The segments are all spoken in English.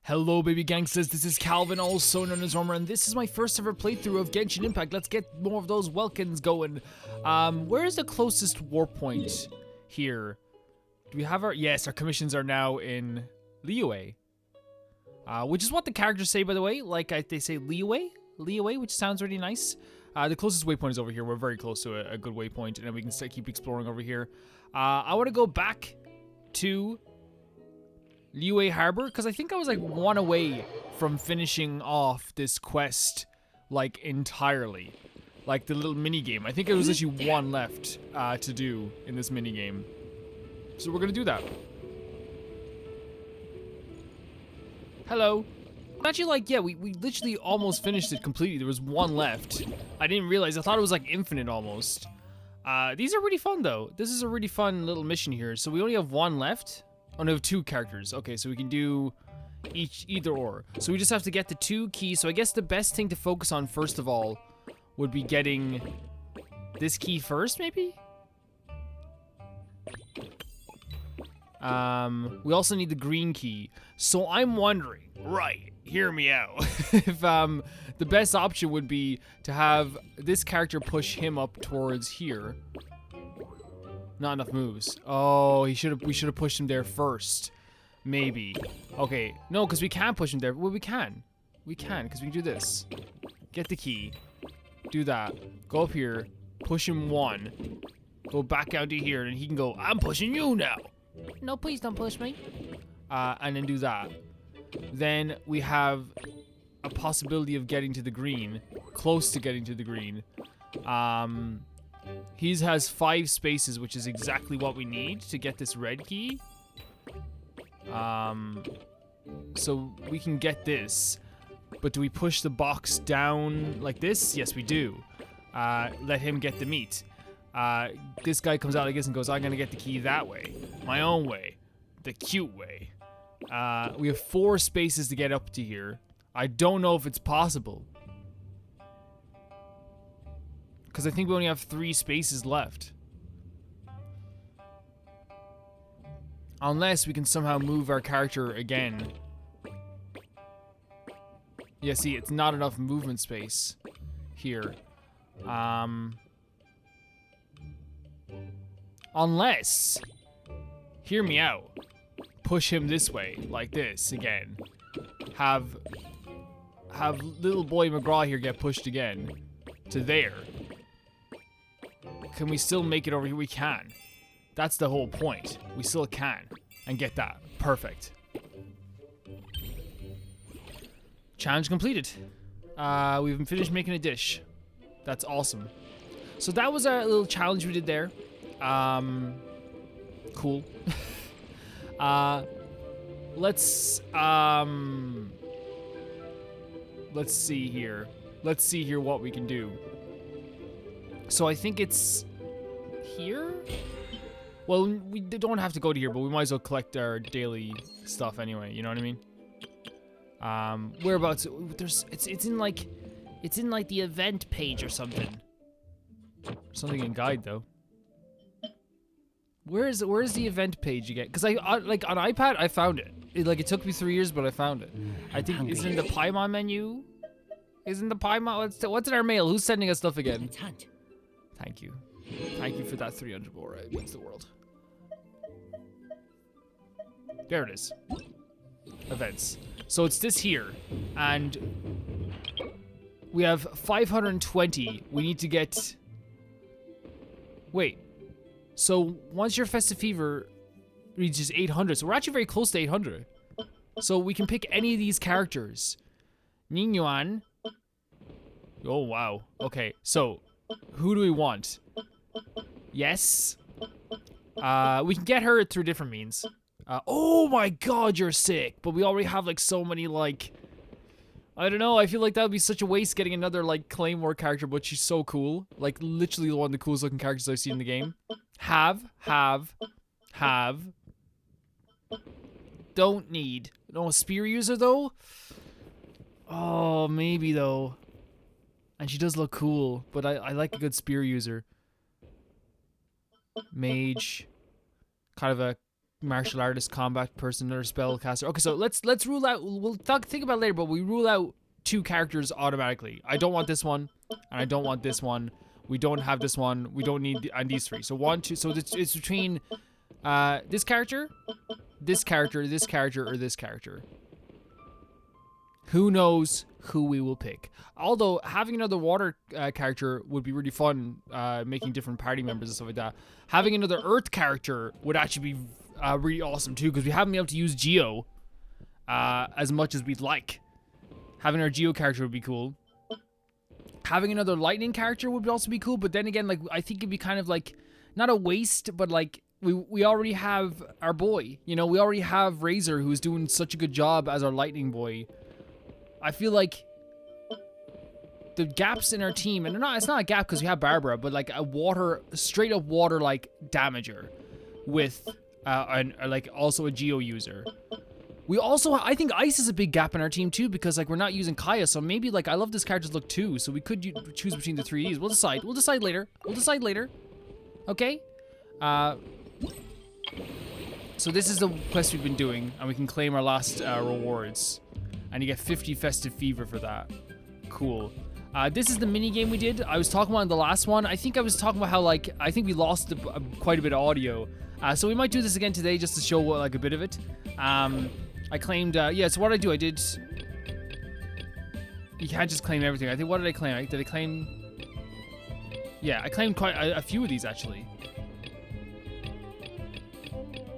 Hello baby gangsters, this is Calvin, also known as Romer, and this is my first ever playthrough of Genshin Impact. Let's get more of those welkins going. Where is the closest warp point here? Do we have our... Yes, our commissions are now in Liyue. Which is what the characters say, by the way. Like, they say Liyue? Liyue, which sounds really nice. The closest waypoint is over here. We're very close to a good waypoint, and then we can keep exploring over here. I want to go back to Liyue Harbor, because I think I was like one away from finishing off this quest, like, entirely. Like, the little mini-game. I think it was actually one left to do in this mini-game. So we're gonna do that. Hello. Actually, like, yeah, we literally almost finished it completely. There was one left. I didn't realize. I thought it was, like, infinite almost. These are really fun, though. This is a really fun little mission here. So we only have one left. Oh, no, we have two characters. Okay, so we can do either or. So we just have to get the 2 keys. So I guess the best thing to focus on, first of all, would be getting this key first, maybe? We also need the green key. So I'm wondering, right, hear me out, if the best option would be to have this character push him up towards here. Not enough moves. Oh, we should have pushed him there first. Maybe. Okay, no, because we can't push him there. Well, we can. We can, because we can do this. Get the key. Do that. Go up here. Push him 1. Go back out to here, and he can go, I'm pushing you now. No, please don't push me. And then do that. Then we have a possibility of getting to the green. Close to getting to the green. He has 5 spaces, which is exactly what we need to get this red key. So we can get this. But do we push the box down like this? Yes, we do. Let him get the meat. This guy comes out like this and goes, I'm gonna get the key that way. My own way. The cute way. We have 4 spaces to get up to here. I don't know if it's possible. Because I think we only have 3 spaces left. Unless we can somehow move our character again. Yeah, see, it's not enough movement space here. Unless, hear me out, push him this way, like this again. Have little boy McGraw here get pushed again to there. Can we still make it over here? We can. That's the whole point. We still can. And get that. Perfect. Challenge completed. We've finished making a dish. That's awesome. So that was our little challenge we did there. Cool. Let's see here. Let's see here what we can do. So I think it's here? Well, we don't have to go to here, but we might as well collect our daily stuff anyway, you know what I mean? Whereabouts? It's in like the event page or something. Something in guide though. Where's the event page again? Because I like on iPad I found it. It took me 3 years, but I found it. I think it's in the Paimon menu. Isn't the Paimon? What's in our mail? Who's sending us stuff again? Thank you. Thank you for that 300 Bora. It means the world. There it is. Events. So it's this here. And we have 520. We need to get... Wait. So once your Festive Fever reaches 800, so we're actually very close to 800. So we can pick any of these characters. Ninyuan. Oh, wow. Okay, so... Who do we want? Yes. We can get her through different means. Oh my god, you're sick. But we already have like so many like... I don't know, I feel like that would be such a waste getting another like Claymore character, but she's so cool. Like literally one of the coolest looking characters I've seen in the game. Have. Don't need. No, a spear user though? Oh, maybe though. And she does look cool, but I like a good spear user. Mage. Kind of a martial artist, combat person, or spellcaster. Okay, so let's rule out. We'll think about it later, but we rule out 2 characters automatically. I don't want this one, and I don't want this one. We don't have this one. We don't need and these 3. So 1, 2. So it's between this character, this character, this character, or this character. Who knows who we will pick? Although having another water character would be really fun, making different party members and stuff like that. Having another earth character would actually be really awesome too, because we haven't been able to use Geo as much as we'd like. Having our Geo character would be cool. Having another lightning character would also be cool, but then again, like, I think it'd be kind of like, not a waste, but like, we already have our boy. You know, we already have Razor, who's doing such a good job as our lightning boy. I feel like the gaps in our team, and it's not a gap because we have Barbara, but like a straight up water like damager with like also a Geo user. We also, I think Ice is a big gap in our team too, because like we're not using Kaya, so maybe like I love this character's look too, so we could choose between the 3 of these. We'll decide later. Okay? So this is the quest we've been doing, and we can claim our last rewards. And you get 50 Festive Fever for that. Cool. This is the mini game we did. I was talking about in the last one. I think I was talking about how, like, I think we lost quite a bit of audio. So we might do this again today just to show, like, a bit of it. I claimed, yeah, so what I did... You can't just claim everything. I think, what did I claim? Did I claim... Yeah, I claimed quite a few of these, actually.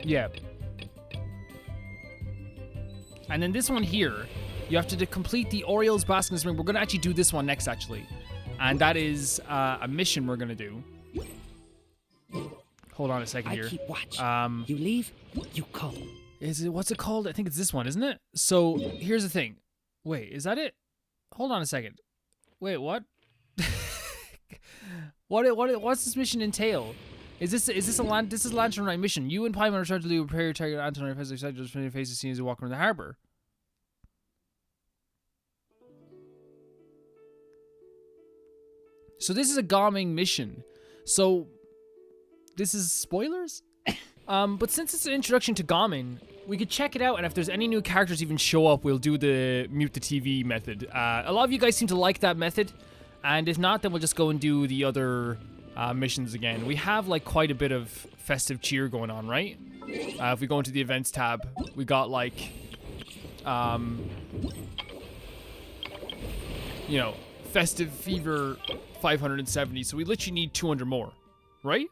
Yeah. And then this one here, you have to complete the Orioles Basking Ring. We're going to actually do this one next, actually. And that is a mission we're going to do. Hold on a second here. I keep watch. You leave, you call. What's it called? I think it's this one, isn't it? So, here's the thing. Wait, is that it? Hold on a second. Wait, what? What's this mission entail? Is this a Lantern Knight mission? You and Paimon are trying to prepare your target Lantern Knight face to see as you walk around the harbor. So this is a Gaming mission. So this is spoilers? But since it's an introduction to Gaming, we could check it out, and if there's any new characters even show up, we'll do the mute the TV method. A lot of you guys seem to like that method, and if not, then we'll just go and do the other missions again. We have like quite a bit of festive cheer going on, right? If we go into the events tab, we got like you know, festive fever 570, so we literally need 200 more, right?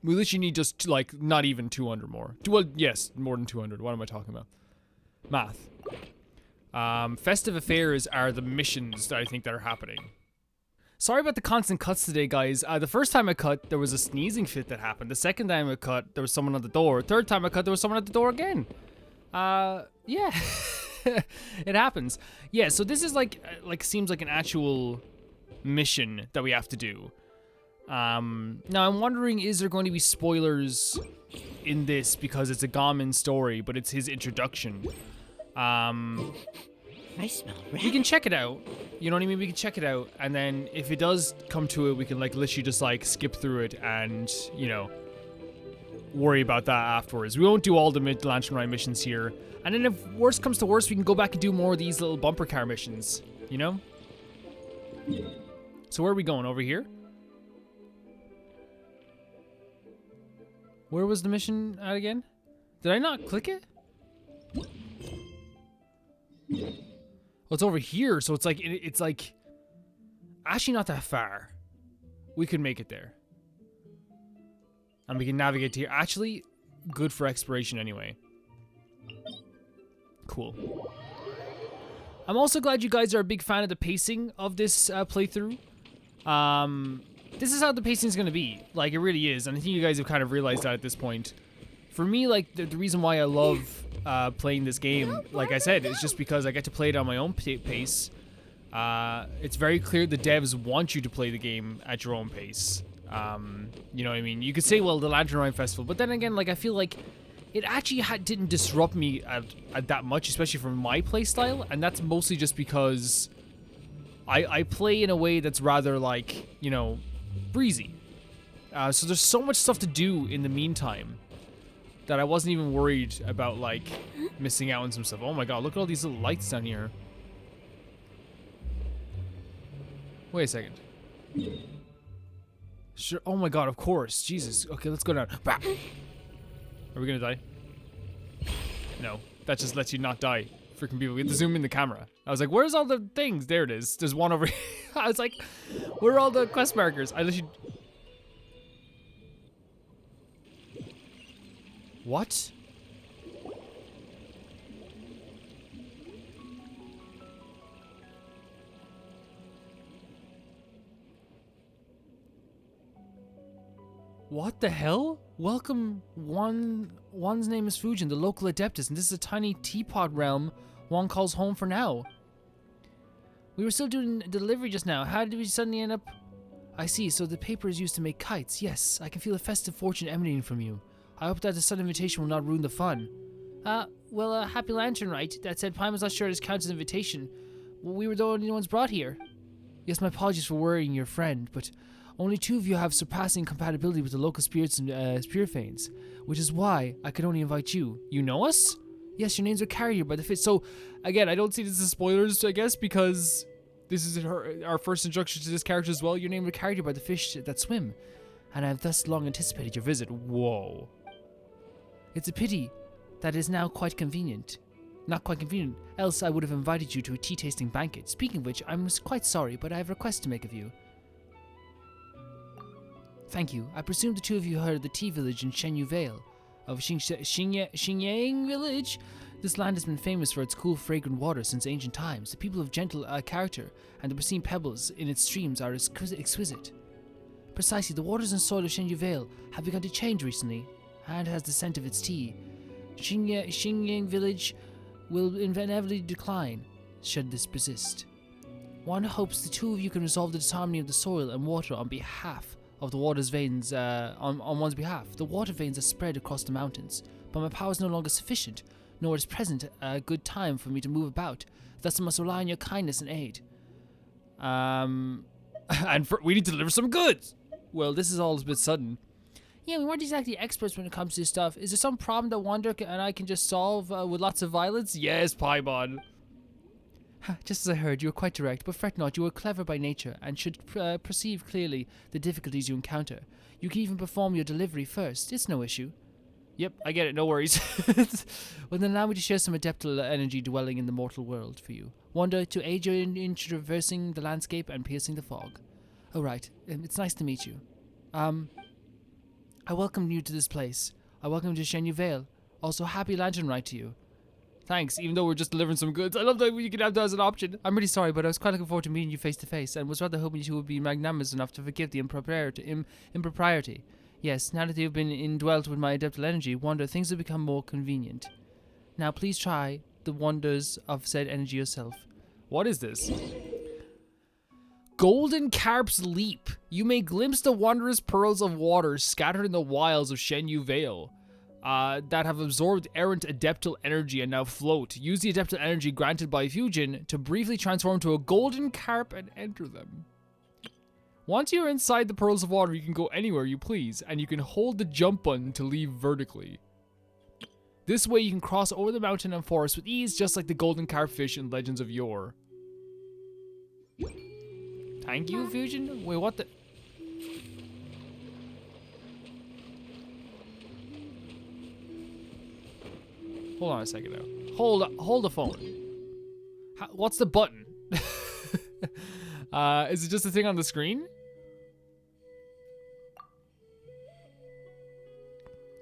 We literally need just like not even 200 more. Well, yes, more than 200. What am I talking about? Math. Festive affairs are the missions that I think that are happening. Sorry about the constant cuts today, guys. The first time I cut, there was a sneezing fit that happened. The second time I cut, there was someone at the door. Third time I cut, there was someone at the door again. Yeah. It happens. Yeah, so this is like seems like an actual mission that we have to do. Now I'm wondering, is there going to be spoilers in this because it's a Gamin story, but it's his introduction. I smell red. We can check it out. You know what I mean? We can check it out, and then if it does come to it, we can like literally just like skip through it and, you know, worry about that afterwards. We won't do all the Lantern Ride missions here. And then if worst comes to worst, we can go back and do more of these little bumper car missions, you know? So where are we going? Over here? Where was the mission at again? Did I not click it? Well, it's over here, so it's like actually not that far. We could make it there. And we can navigate to here. Actually, good for exploration anyway. Cool. I'm also glad you guys are a big fan of the pacing of this playthrough. This is how the pacing is going to be. Like, it really is. And I think you guys have kind of realized that at this point. For me, like, the reason why I love playing this game, like I said, is just because I get to play it on my own pace. It's very clear the devs want you to play the game at your own pace. You know what I mean? You could say, well, the Lantern Ride Festival, but then again, like, I feel like it actually didn't disrupt me at that much, especially from my play style, and that's mostly just because I play in a way that's rather, like, you know, breezy. So there's so much stuff to do in the meantime that I wasn't even worried about, like, missing out on some stuff. Oh my god, look at all these little lights down here. Wait a second. Sure. Oh my god, of course. Jesus. Okay, let's go down. Bah! Are we gonna die? No. That just lets you not die. Freaking people. We have to zoom in the camera. I was like, where's all the things? There it is. There's one over here. I was like, where are all the quest markers? I literally... What? What the hell? Welcome, one's name is Fujin, the local adeptus, and this is a tiny teapot realm one calls home for now. We were still doing delivery just now. How did we suddenly end up? I see, so the paper is used to make kites. Yes, I can feel a festive fortune emanating from you. I hope that the sudden invitation will not ruin the fun. Well, happy lantern, right? That said, Paimon's not sure this counts as invitation. Well, we were the only ones brought here. Yes, my apologies for worrying your friend, but only 2 of you have surpassing compatibility with the local spirits and spirit fanes, which is why I could only invite you. You know us? Yes, your names are carried here by the fish. So, again, I don't see this as spoilers, I guess, because this is our first introduction to this character as well. Your name are carried here by the fish that swim, and I have thus long anticipated your visit. Whoa. It's a pity that is now quite convenient. Not quite convenient, else I would have invited you to a tea-tasting banquet. Speaking of which, I'm quite sorry, but I have a request to make of you. Thank you. I presume the 2 of you heard of the tea village in Shenyu Vale of Xingyang village. This land has been famous for its cool, fragrant water since ancient times. The people of gentle character and the pristine pebbles in its streams are exquisite. Precisely, the waters and soil of Shenyu Vale have begun to change recently, and has the scent of its tea. Xingyang village will inevitably decline should this persist. One hopes the 2 of you can resolve the disharmony of the soil and water on behalf of the water's veins, on one's behalf. The water veins are spread across the mountains, but my power is no longer sufficient, nor is present a good time for me to move about. Thus I must rely on your kindness and aid. We need to deliver some goods! Well, this is all a bit sudden. Yeah, we weren't exactly experts when it comes to this stuff. Is there some problem that Wander and I can just solve with lots of violence? Yes, Paimon. Just as I heard, you were quite direct, but fret not, you are clever by nature, and should perceive clearly the difficulties you encounter. You can even perform your delivery first, it's no issue. Yep, I get it, no worries. Well then allow me to share some adeptal energy dwelling in the mortal world for you. Wander, to aid you in traversing the landscape and piercing the fog. Oh right, it's nice to meet you. I welcome you to this place. I welcome you to Shenyu Vale. Also, happy lantern ride to you. Thanks, even though we're just delivering some goods. I love that you can have that as an option. I'm really sorry, but I was quite looking forward to meeting you face to face, and was rather hoping you would be magnanimous enough to forgive the impropriety. Yes, now that you've been indwelt with my adeptal energy, Wander, things have become more convenient. Now please try the wonders of said energy yourself. What is this? Golden Carp's Leap. You may glimpse the wondrous pearls of water scattered in the wilds of Shenyu Vale. That have absorbed errant adeptal energy and now float. Use the adeptal energy granted by Fujin to briefly transform to a golden carp and enter them. Once you're inside the pearls of water, you can go anywhere you please, and you can hold the jump button to leave vertically. This way you can cross over the mountain and forest with ease, just like the golden carp fish in Legends of Yore. Thank you, Fujin? Wait, what the... Hold on a second now. Hold the phone. What's the button? Is it just a thing on the screen?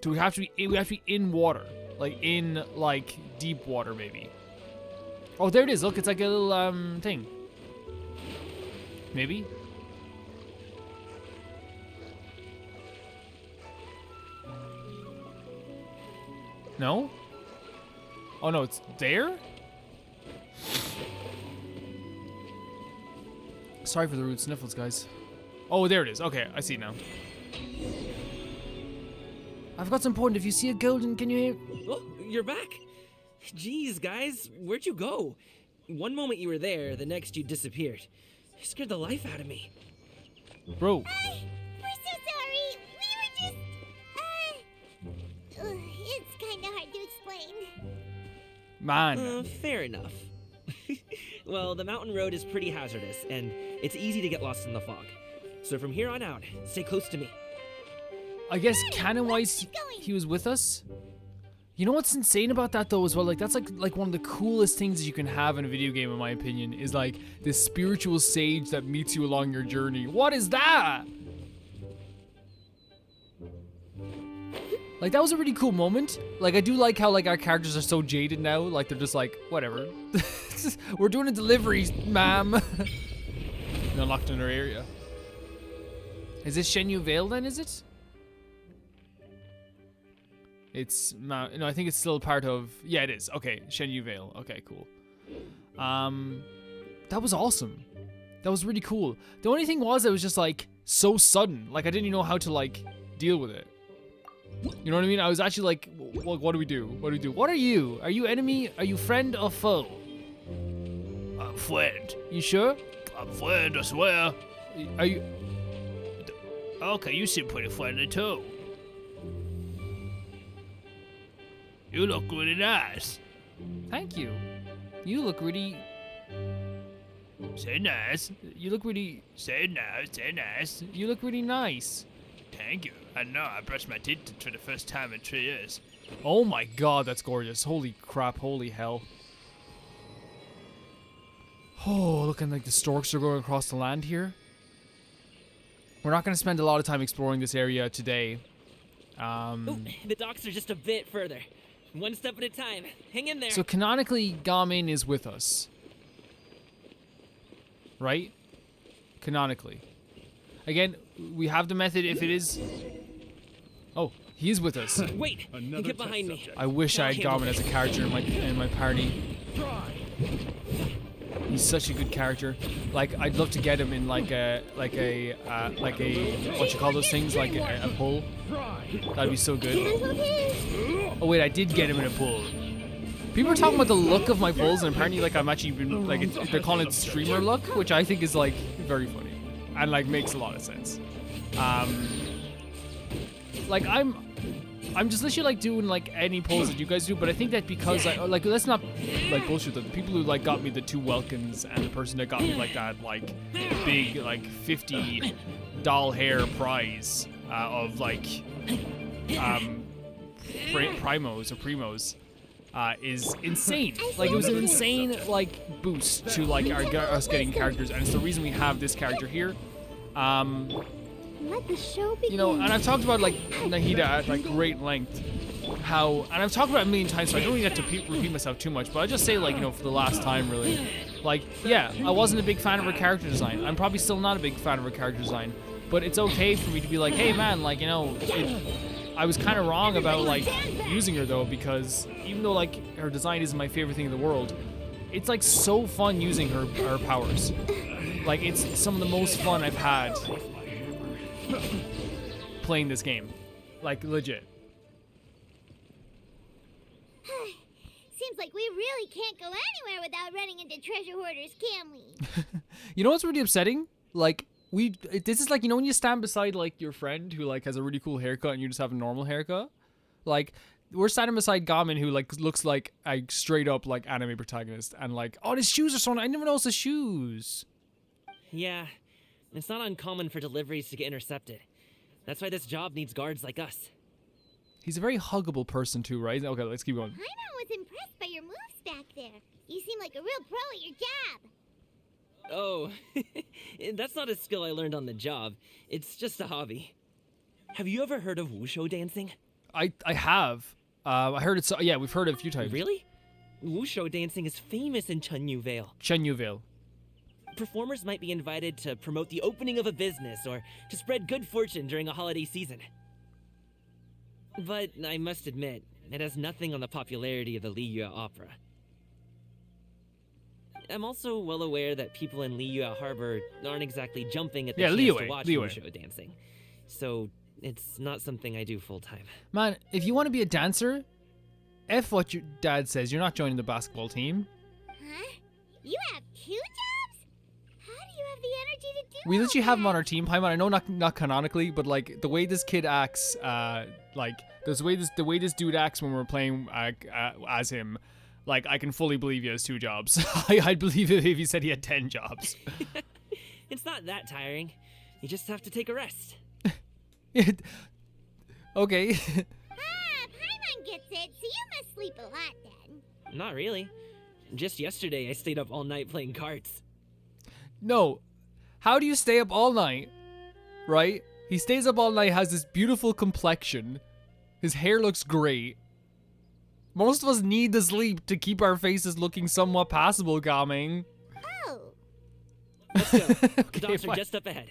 Do we have to be in water? Like in deep water maybe. Oh, there it is. Look, it's like a little thing. Maybe. No? Oh no, it's there? Sorry for the rude sniffles, guys. Oh, there it is. Okay, I see it now. I've got some point. If you see a golden, can you hear? Oh, you're back. Jeez, guys, where'd you go? One moment you were there, the next you disappeared. You scared the life out of me. Bro. We're so sorry. It's kinda hard to explain. Man. Fair enough. Well, the mountain road is pretty hazardous, and it's easy to get lost in the fog. So from here on out, stay close to me. I guess canon-wise, he was with us. You know what's insane about that though as well? Like that's like one of the coolest things that you can have in a video game, in my opinion, is like this spiritual sage that meets you along your journey. What is that? Like that was a really cool moment. Like I do like how like our characters are so jaded now. Like they're just like, whatever. We're doing a delivery, ma'am. And unlocked another area. Is this Shenyu Vale then, is it? It's no, I think it's still part of. Yeah, it is. Okay, Shenyu Vale. Okay, cool. That was awesome. That was really cool. The only thing was, it was just like so sudden. Like I didn't even know how to like deal with it. You know what I mean? I was actually like, what do we do? What do we do? What are you? Are you enemy? Are you friend or foe? I'm friend. You sure? I'm friend, I swear. Are you? Okay, you seem pretty friendly too. You look really nice. Thank you. You look really... Say nice. You look really... Say nice, say nice. You look really nice. Thank you. I know, I brushed my teeth for the first time in 3 years. Oh my god, that's gorgeous. Holy crap, holy hell. Oh, looking like the storks are going across the land here. We're not going to spend a lot of time exploring this area today. Ooh, the docks are just a bit further. One step at a time. Hang in there. So canonically, Gamin is with us. Right? Canonically. Again, we have the method if it is... Oh, he is with us. Wait, get behind me. I wish I had Gamin as a character in my party. He's such a good character. Like, I'd love to get him in like a what you call those things? Like a pull. That'd be so good. Oh wait, I did get him in a pull. People are talking about the look of my pulls, and apparently like I'm actually been like they're calling it streamer look, which I think is like very funny and like makes a lot of sense. Like I'm just literally like doing like any pulls that you guys do, but I think that because like let's not like bullshit that the people who like got me the 2 Welkins and the person that got me like that like big like $50 hair prize of like primos is insane. Like it was an insane like boost to like us getting characters, and it's the reason we have this character here. Let the show begin. You know, and I've talked about like Nahida at like great length, how, and I've talked about it a million times, so I don't even have to repeat myself too much, but I'll just say like, you know, for the last time really, like, yeah, I wasn't a big fan of her character design. I'm probably still not a big fan of her character design, but it's okay for me to be like, hey man, like, you know, I was kind of wrong about like using her though, because even though like her design isn't my favorite thing in the world, it's like so fun using her powers. Like it's some of the most fun I've had playing this game, like legit. Seems like we really can't go anywhere without running into treasure hoarders, can we? You know what's really upsetting? Like this is like, you know when you stand beside like your friend who like has a really cool haircut and you just have a normal haircut? Like we're standing beside Gamin who like looks like a straight up like anime protagonist, and like, oh, his shoes are so nice. I never noticed the shoes. Yeah, it's not uncommon for deliveries to get intercepted. That's why this job needs guards like us. He's a very huggable person too, right? Okay, let's keep going. Paimon was impressed by your moves back there. You seem like a real pro at your job. Oh, that's not a skill I learned on the job. It's just a hobby. Have you ever heard of wushu dancing? I have. I heard it. So yeah, we've heard it a few times. Really? Wushu dancing is famous in Shenyu Vale. Shenyu Vale. Performers might be invited to promote the opening of a business or to spread good fortune during a holiday season. But I must admit, it has nothing on the popularity of the Liyue opera. I'm also well aware that people in Liyue Harbor aren't exactly jumping at the chance to watch wushu dancing. So it's not something I do full time. Man, if you want to be a dancer, F what your dad says, you're not joining the basketball team. Huh? You have 2 jobs? How do you have the energy to do We literally have him on that. our team, Paimon. I know not canonically, but like the way this kid acts, like the way this dude acts when we're playing as him, like I can fully believe he has 2 jobs. I'd believe it if he said he had 10 jobs. It's not that tiring. You just have to take a rest. Okay. Paimon gets it, so you must sleep a lot then. Not really. Just yesterday, I stayed up all night playing cards. No. How do you stay up all night? Right? He stays up all night, has this beautiful complexion. His hair looks great. Most of us need the sleep to keep our faces looking somewhat passable, Gaming. Oh. Let's go. The Okay, docks are fine. just up ahead.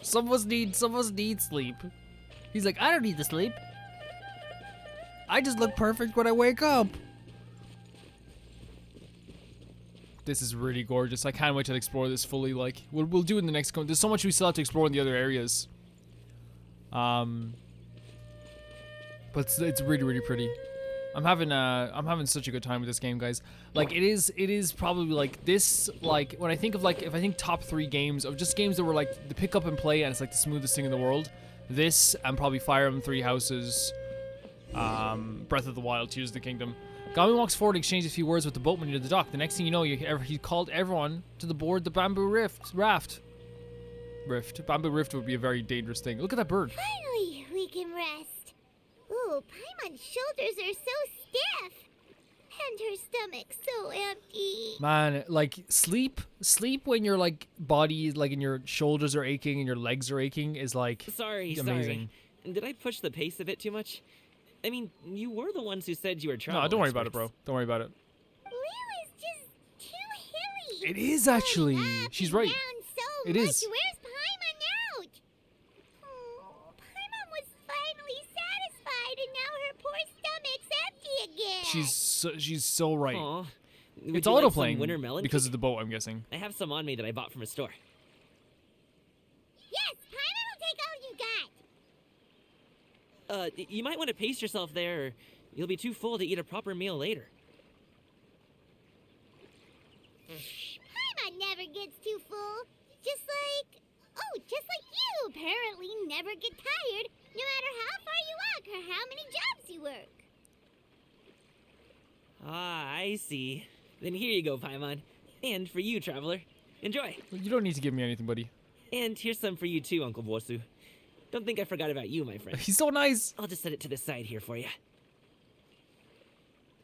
Some of us need sleep. He's like, I don't need the sleep. I just look perfect when I wake up. This is really gorgeous. I can't wait to explore this fully. Like, we'll do it in the next. There's so much we still have to explore in the other areas. But it's really, really pretty. I'm having such a good time with this game, guys. Like, it is probably like this. Like, when I think of like, if I think top 3 games of just games that were like the pick up and play, and it's like the smoothest thing in the world. This and probably Fire Emblem 3 Houses, Breath of the Wild, Tears of the Kingdom. Gamin walks forward and exchanges a few words with the boatman near the dock. The next thing you know, he called everyone to the board the bamboo raft. Bamboo rift would be a very dangerous thing. Look at that bird. Finally, we can rest. Ooh, Paimon's shoulders are so stiff. And her stomach's so empty. Man, like sleep when your like body, like in your shoulders are aching and your legs are aching is like Sorry. amazing. Did I push the pace a bit too much? I mean, you were the ones who said you were traveling. No, don't worry about it, bro. Don't worry about it. Lou is just too hilly. It is actually. Up She's and right. down so It much. is. Where's Paimon out? Oh, Paimon was finally satisfied, and now her poor stomach's empty again. She's so right. Aw. Would It's you like some auto-playing winter melon because cake? of the boat, I'm guessing. I have some on me that I bought from a store. Yes, Paimon will take all you got. You might want to pace yourself there, or you'll be too full to eat a proper meal later. Paimon never gets too full. Just like you apparently never get tired, no matter how far you walk or how many jobs you work. Ah, I see. Then here you go, Paimon. And for you, traveler. Enjoy. You don't need to give me anything, buddy. And here's some for you too, Uncle Bosu. Don't think I forgot about you, my friend. He's so nice. I'll just set it to the side here for you.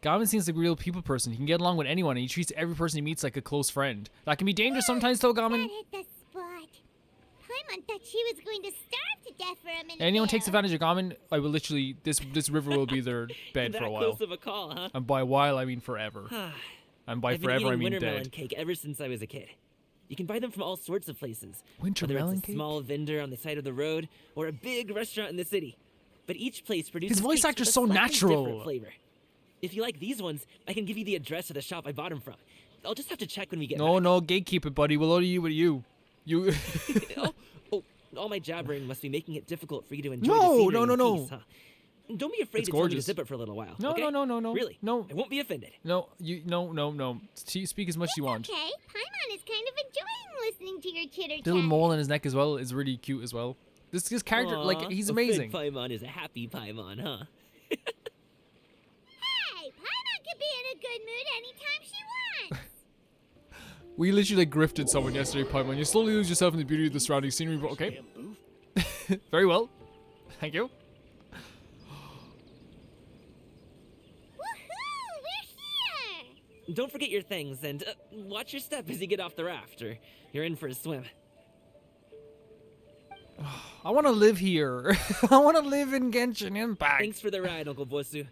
Gamin seems like a real people person. He can get along with anyone, and he treats every person he meets like a close friend. That can be dangerous sometimes, though, Gamin. That hit the spot. Paimon thought she was going to starve to death for a minute. Anyone takes there. advantage of Gamin, I will literally this river will be their bed that for a while. close of a call, huh? And by while I mean forever. And by I've been forever I eating mean wintermelon dead. cake ever since I was a kid. You can buy them from all sorts of places. Winter whether melon it's a cake? small vendor on the side of the road or a big restaurant in the city. But each place produces His voice cakes actor's with a so slightly natural. different flavor. If you like these ones, I can give you the address of the shop I bought them from. I'll just have to check when we get No, back. no, gatekeep it, buddy. We'll order you with you. You. oh, all my jabbering must be making it difficult for you to enjoy No, the scenery no, no, in no. peace, huh? Don't be afraid It's to tell me to gorgeous. zip it for a little while. No, okay? no. Really? No. I won't be offended. No, no. Speak as much as you want. Okay, Paimon is kind of enjoying listening to your chitter chat. The little mole on his neck as well is really cute as well. This character, Aw, like, he's a amazing. fake Paimon is a happy Paimon, huh? Hey, Paimon can be in a good mood anytime she wants. We literally like, grifted someone yesterday, Paimon. You slowly lose yourself in the beauty of the surrounding scenery, but okay. Very well. Thank you. Woohoo! We're here! Don't forget your things, and watch your step as you get off the raft, or you're in for a swim. I want to live here. I want to live in Genshin Impact. Thanks for the ride, Uncle Bosu.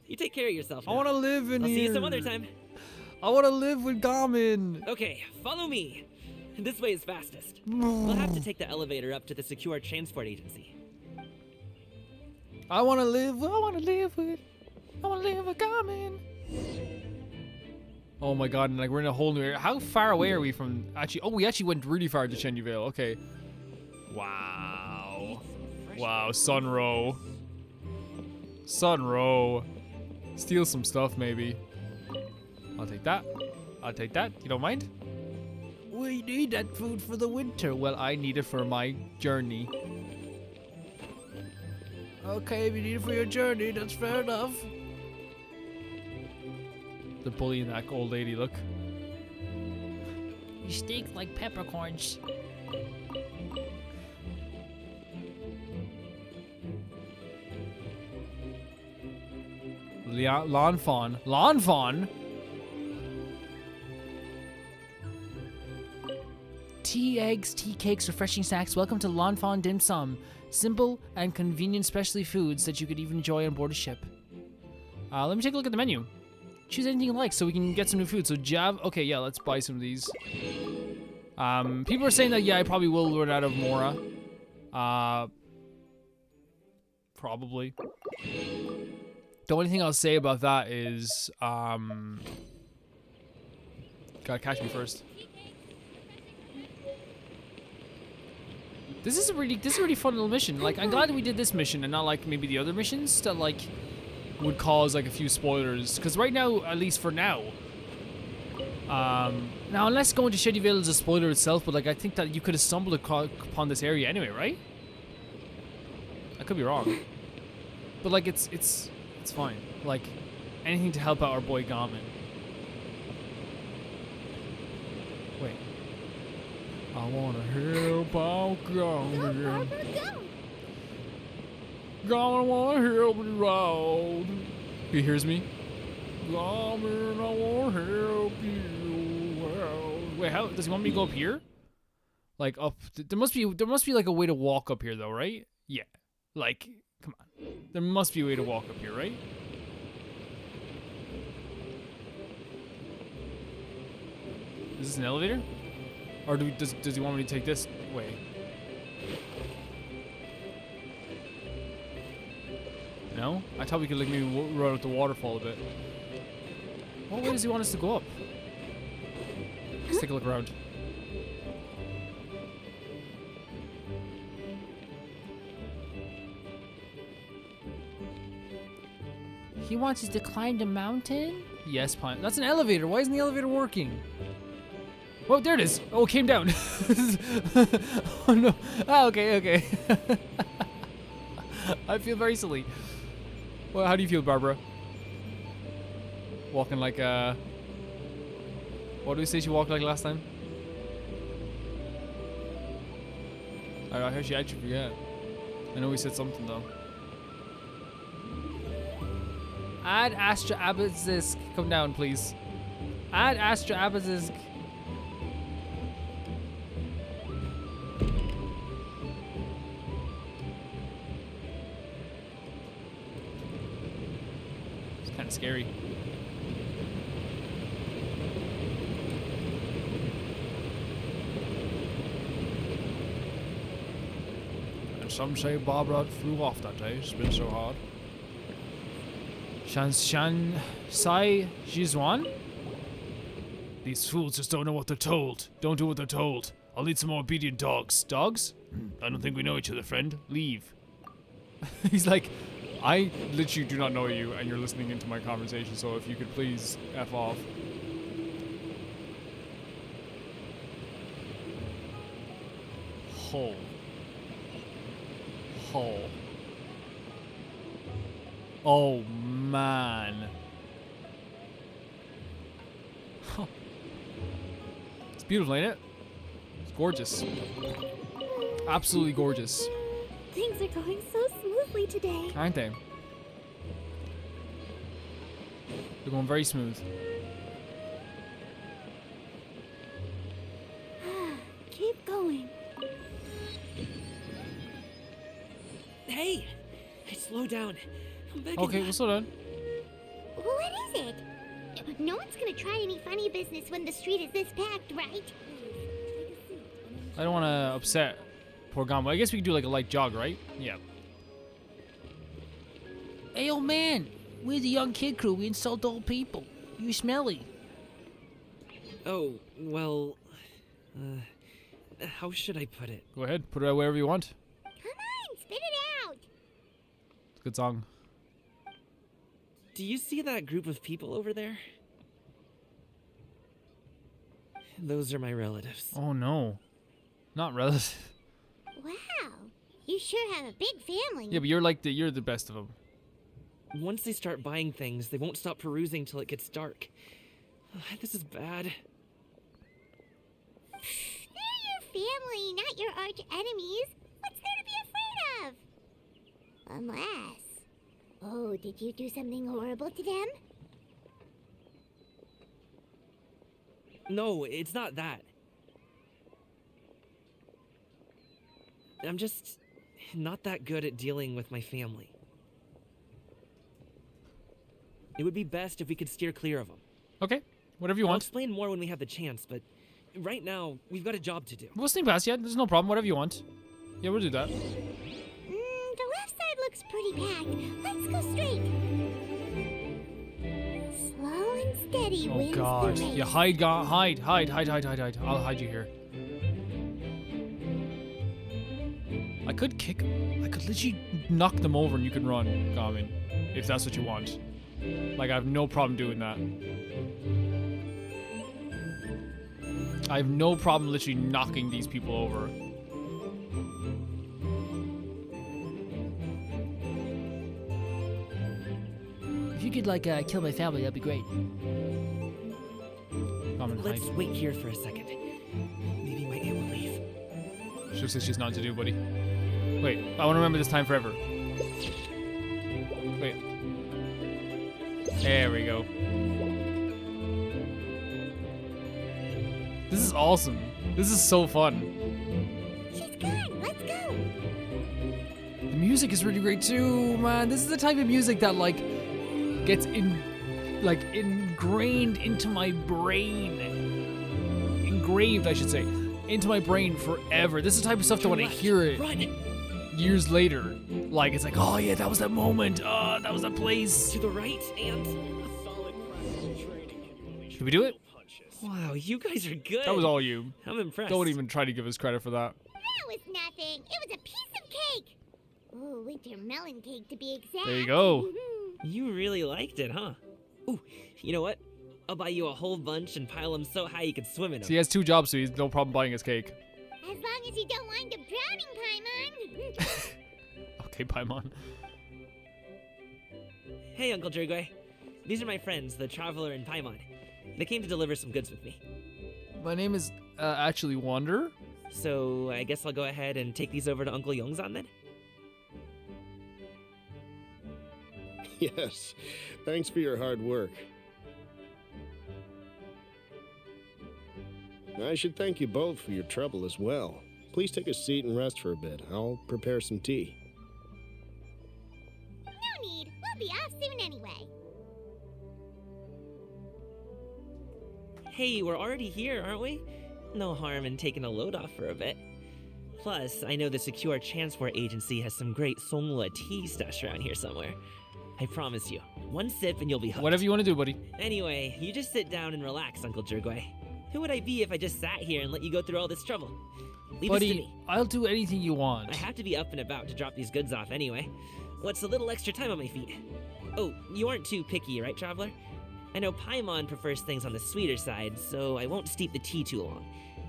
You take care of yourself now. I want to live in I'll here. see you some other time. I want to live with Gamin. Okay, follow me. This way is fastest. We'll have to take the elevator up to the secure transport agency. I want to live with Gamin. Oh my god, and like we're in a whole new area. How far away are we from actually? Oh, we actually went really far to Chenyu Vale. Okay. Wow. Wow, Sunro. Steal some stuff, maybe. I'll take that. I'll take that. You don't mind? We need that food for the winter. Well, I need it for my journey. Okay, if you need it for your journey, that's fair enough. The bullying that old lady, look. You stink like peppercorns. Lawn fawn. Lawn fawn? Tea, eggs, tea cakes, refreshing snacks. Welcome to Lawn Fawn Dim Sum. Simple and convenient specialty foods that you could even enjoy on board a ship. Let me take a look at the menu. Choose anything you like so we can get some new food. So okay, yeah, let's buy some of these. People are saying that, yeah, I probably will run out of Mora. Probably. The only thing I'll say about that is, gotta catch me first. This is a really fun little mission. Like, I'm glad that we did this mission and not like maybe the other missions that like would cause like a few spoilers. Because right now, at least for now, now unless going to Shady Vale is a spoiler itself, but like I think that you could have stumbled upon this area anyway, right? I could be wrong, but like it's fine. Like anything to help out our boy Garmin. Wait. I wanna help out Garmin. Garmin, I wanna help you out. He hears me. Garmin, I wanna help you out. Wait, how does he want me to go up here? Like up? There must be like a way to walk up here, though, right? Yeah. Like, come on. There must be a way to walk up here, right? Is this an elevator? Or does he want me to take this way? No? I thought we could like maybe ride up the waterfall a bit. What way does he want us to go up? Let's take a look around. He wants us to climb the mountain? Yes, Pine. That's an elevator. Why isn't the elevator working? Oh, there it is. Oh, it came down. Oh, no. Oh, okay. I feel very silly. Well, how do you feel, Barbara? Walking like what do we say she walked like last time? I heard she actually forget. I know we said something, though. Add Astra Abazisk. Come down, please. Add Astra Abazisk. Kind of scary. And some say Barbara flew off that day. It's been so hard. Shan Sai Jizwan? These fools just don't know what they're told. Don't do what they're told. I'll need some more obedient dogs. Dogs? I don't think we know each other, friend. Leave. He's like, I literally do not know you, and you're listening into my conversation, so if you could please F off. Hole. Hole. Oh, man. Huh. It's beautiful, ain't it? It's gorgeous. Absolutely gorgeous. Things are going so smoothly today. Aren't they? They're going very smooth. Keep going. Hey! Slow down. Okay, we'll slow down. What is it? No one's gonna try any funny business when the street is this packed, right? I don't want to upset poor Gamba. I guess we could do like a light jog, right? Yeah. Hey, old man. We're the young kid crew. We insult old people. You smelly. Oh, well... how should I put it? Go ahead. Put it out wherever you want. Come on, spit it out. It's a good song. Do you see that group of people over there? Those are my relatives. Oh no. Not relatives. Wow, you sure have a big family. Yeah, but you're the best of them. Once they start buying things, they won't stop perusing till it gets dark. This is bad. They're your family, not your arch enemies. What's there to be afraid of? Unless... Oh, did you do something horrible to them? No, it's not that. I'm just not that good at dealing with my family. It would be best if we could steer clear of them. Okay, whatever you I'll want. explain more when we have the chance, but right now, we've got a job to do. We'll sneak past you. There's no problem. Whatever you want. Yeah, we'll do that. The left side looks pretty packed. Let's go straight. Slow and steady Oh wins god. the race. Yeah, hide. I'll hide you here. I could literally knock them over and you can run, Garmin, if that's what you want. Like, I have no problem doing that. I have no problem literally knocking these people over. If you could, like, kill my family, that'd be great. Garmin, Let's hide. wait here for a second. Maybe my aunt will leave. She says she's not to do, buddy. Wait, I want to remember this time forever. Wait. There we go. This is awesome. This is so fun. She's gone. Let's go. The music is really great too, man. This is the type of music that like gets ingrained into my brain. Engraved, I should say, into my brain forever. This is the type of stuff that when I hear it years later, like it's like, oh yeah, that was that moment. Oh, that was that place. To the right, and... Did we do it? Wow, you guys are good. That was all you. I'm impressed. Don't even try to give us credit for that. That was nothing. It was a piece of cake. Oh, winter melon cake to be exact. There you go. You really liked it, huh? Ooh, you know what? I'll buy you a whole bunch and pile them so high you could swim in them. So he has 2 jobs, so he's no problem buying his cake. As long as you don't wind up drowning, Paimon. Okay, Paimon. Hey, Uncle Drugway. These are my friends, the Traveler and Paimon. They came to deliver some goods with me. My name is actually Wander. So I guess I'll go ahead and take these over to Uncle Yongzan then? Yes, thanks for your hard work. I should thank you both for your trouble as well. Please take a seat and rest for a bit. I'll prepare some tea. No need. We'll be off soon anyway. Hey, we're already here, aren't we? No harm in taking a load off for a bit. Plus, I know the Secure Transport Agency has some great Songhua tea stashed around here somewhere. I promise you, one sip and you'll be hooked. Whatever you want to do, buddy. Anyway, you just sit down and relax, Uncle Jergway. Who would I be if I just sat here and let you go through all this trouble? Leave this to Buddy, me. I'll do anything you want. I have to be up and about to drop these goods off anyway. What's a little extra time on my feet? Oh, you aren't too picky, right, Traveler? I know Paimon prefers things on the sweeter side, so I won't steep the tea too long.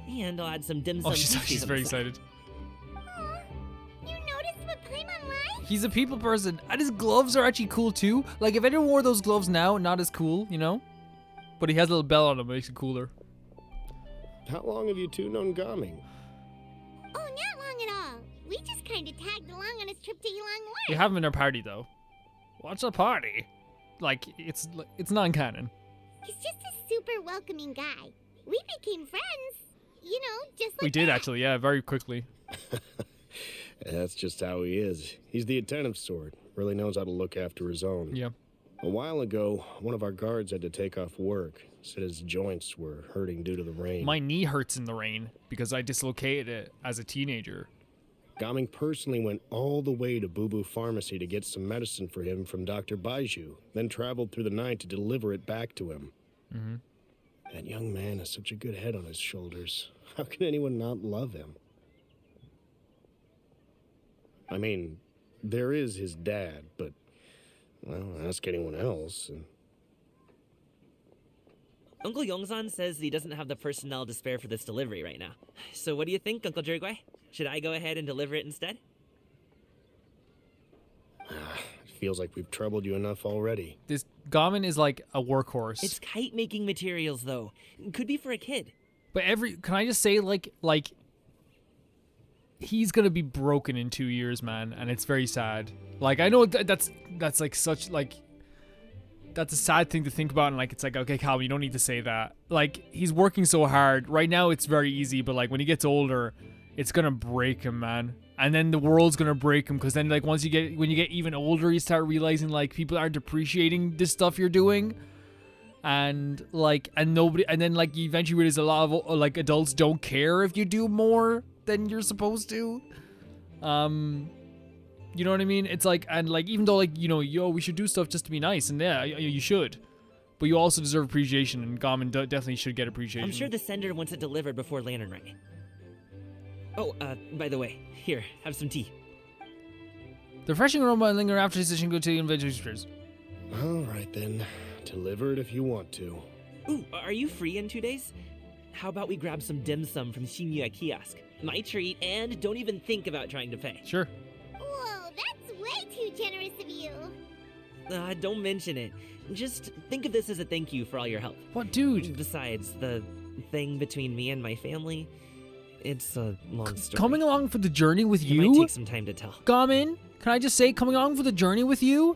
And I'll add some dim sum. Oh, she's pieces on very the side. excited. Aw, you noticed what Paimon likes? He's a people person, and his gloves are actually cool too. Like if anyone wore those gloves now, not as cool, you know. But he has a little bell on him, makes it cooler. How long have you two known Gaming? Oh, not long at all. We just kind of tagged along on his trip to Yulong You have him in our party though. What's a party? Like it's non-canon. He's just a super welcoming guy. We became friends. You know, just like We did that. actually, yeah, very quickly. That's just how he is. He's the attentive sort. Really knows how to look after his own. Yeah. A while ago, one of our guards had to take off work. Said his joints were hurting due to the rain. My knee hurts in the rain because I dislocated it as a teenager. Gaming personally went all the way to Boo Boo Pharmacy to get some medicine for him from Dr. Baiju, then traveled through the night to deliver it back to him. Mm-hmm. That young man has such a good head on his shoulders. How can anyone not love him? I mean, there is his dad, but Well, ask anyone else. Uncle Yongzan says he doesn't have the personnel to spare for this delivery right now. So what do you think, Uncle Jirgwei? Should I go ahead and deliver it instead? It feels like we've troubled you enough already. This Gamin is like a workhorse. It's kite making materials though. Could be for a kid. But can I just say like he's gonna be broken in 2 years, man, and it's very sad. Like I know that's like such like that's a sad thing to think about, and like it's like, okay, Calvin, you don't need to say that. Like he's working so hard right now. It's very easy, but like when he gets older, it's gonna break him, man. And then the world's gonna break him, because then like when you get even older, you start realizing like people aren't appreciating this stuff you're doing. And nobody, and then like you eventually realize a lot of like adults don't care if you do more than you're supposed to. You know what I mean? It's like, and like even though like, you know, we should do stuff just to be nice, and yeah, you should, but you also deserve appreciation, and Gamin definitely should get appreciation. I'm sure the sender wants it delivered before Lantern Ring. Oh, by the way, here, have some tea. The refreshing aroma and linger after decision go to the vegetables. All right then, deliver it if you want to. Ooh, are you free in 2 days? How about we grab some dim sum from Shinya Kiosk? My treat, and don't even think about trying to pay. Sure. Whoa, that's way too generous of you. Don't mention it. Just think of this as a thank you for all your help. What, dude? Besides, the thing between me and my family, it's a long story. Coming along for the journey with It you? might take some time to tell. Gamin, can I just say, coming along for the journey with you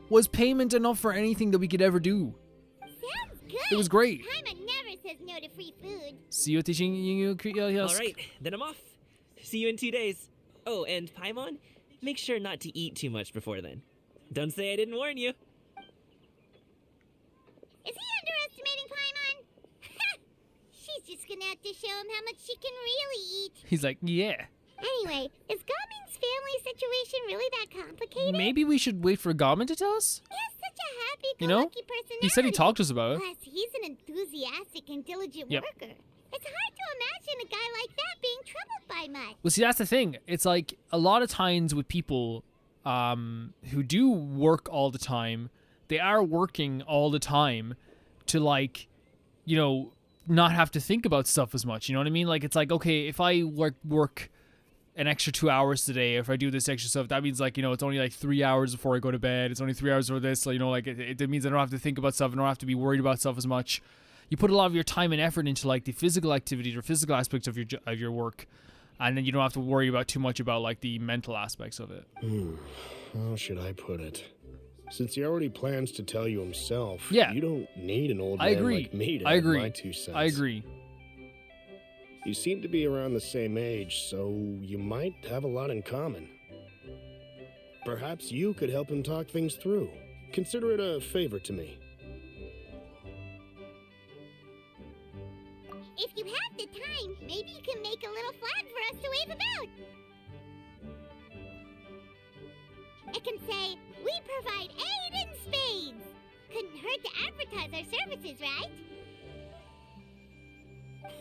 was payment enough for anything that we could ever do. Sounds good. It was great. Paimon never says no to free food. See you at the Shinya Kiosk. All right, then I'm off. See you in 2 days. Oh, and Paimon, make sure not to eat too much before then. Don't say I didn't warn you. Is he underestimating Paimon? She's just gonna have to show him how much she can really eat. He's like, yeah. Anyway, is Gamin's family situation really that complicated? Maybe we should wait for Gamin to tell us? He has such a happy-go-lucky You know? personality. He said he talked to us about it. Plus, he's an enthusiastic and diligent Yep. worker. It's hard to imagine a guy like that being troubled by much. Well, see, that's the thing. It's like a lot of times with people who do work all the time, they are working all the time to, like, you know, not have to think about stuff as much. You know what I mean? Like, it's like, okay, if I work an extra 2 hours today, if I do this extra stuff, that means, like, you know, it's only like 3 hours before I go to bed. It's only 3 hours for this. So, you know, like, it means I don't have to think about stuff. I don't have to be worried about stuff as much. You put a lot of your time and effort into like the physical activities or physical aspects of your work, and then you don't have to worry about too much about like the mental aspects of it. How should I put it? Since he already plans to tell you himself, Yeah. you don't need an old man I agree. like me to I add agree. my 2 cents. I agree. You seem to be around the same age, so you might have a lot in common. Perhaps you could help him talk things through. Consider it a favor to me. If you have the time, maybe you can make a little flag for us to wave about. It can say, "We provide aid in spades." Couldn't hurt to advertise our services, right?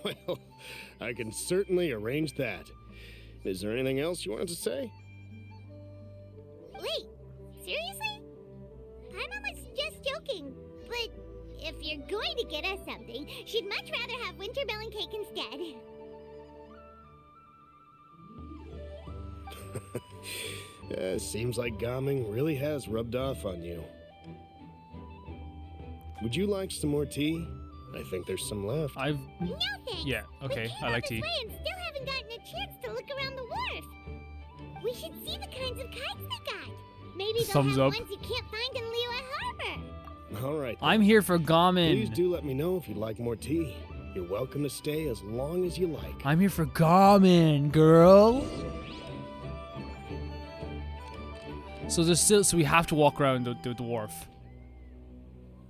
Well, I can certainly arrange that. Is there anything else you wanted to say? Wait, seriously? Paimon was just joking, but if you're going to get us something, she'd much rather have winter melon cake instead. Seems like Gaming really has rubbed off on you. Would you like some more tea? I think there's some left. I've No thanks. yeah, okay, We came I all like this tea. way and still haven't gotten a chance to look around the wharf. We should see the kinds of kites they got. Maybe they'll Thumbs have up. ones you can't find in Liyue Harbor. All right. I'm here for Please Gamin. do let me know if you'd like more tea. You're welcome to stay as long as you like. I'm here for Gamin, girl. So we have to walk around the wharf.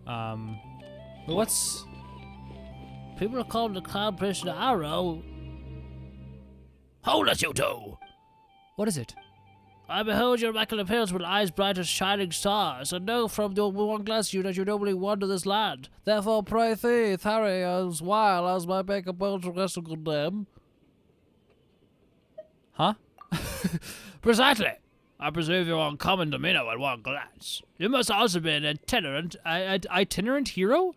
But what's people are calling the cloud person arrow? Hold us, you two! What is it? I behold your immaculate appearance with eyes bright as shining stars, and know from the one glance you that you nobly wander this land. Therefore, pray thee, tarry as while as my maker bones wrestle condemn. Huh? Precisely. I presume you're on common domino at one glance. You must also be an itinerant hero?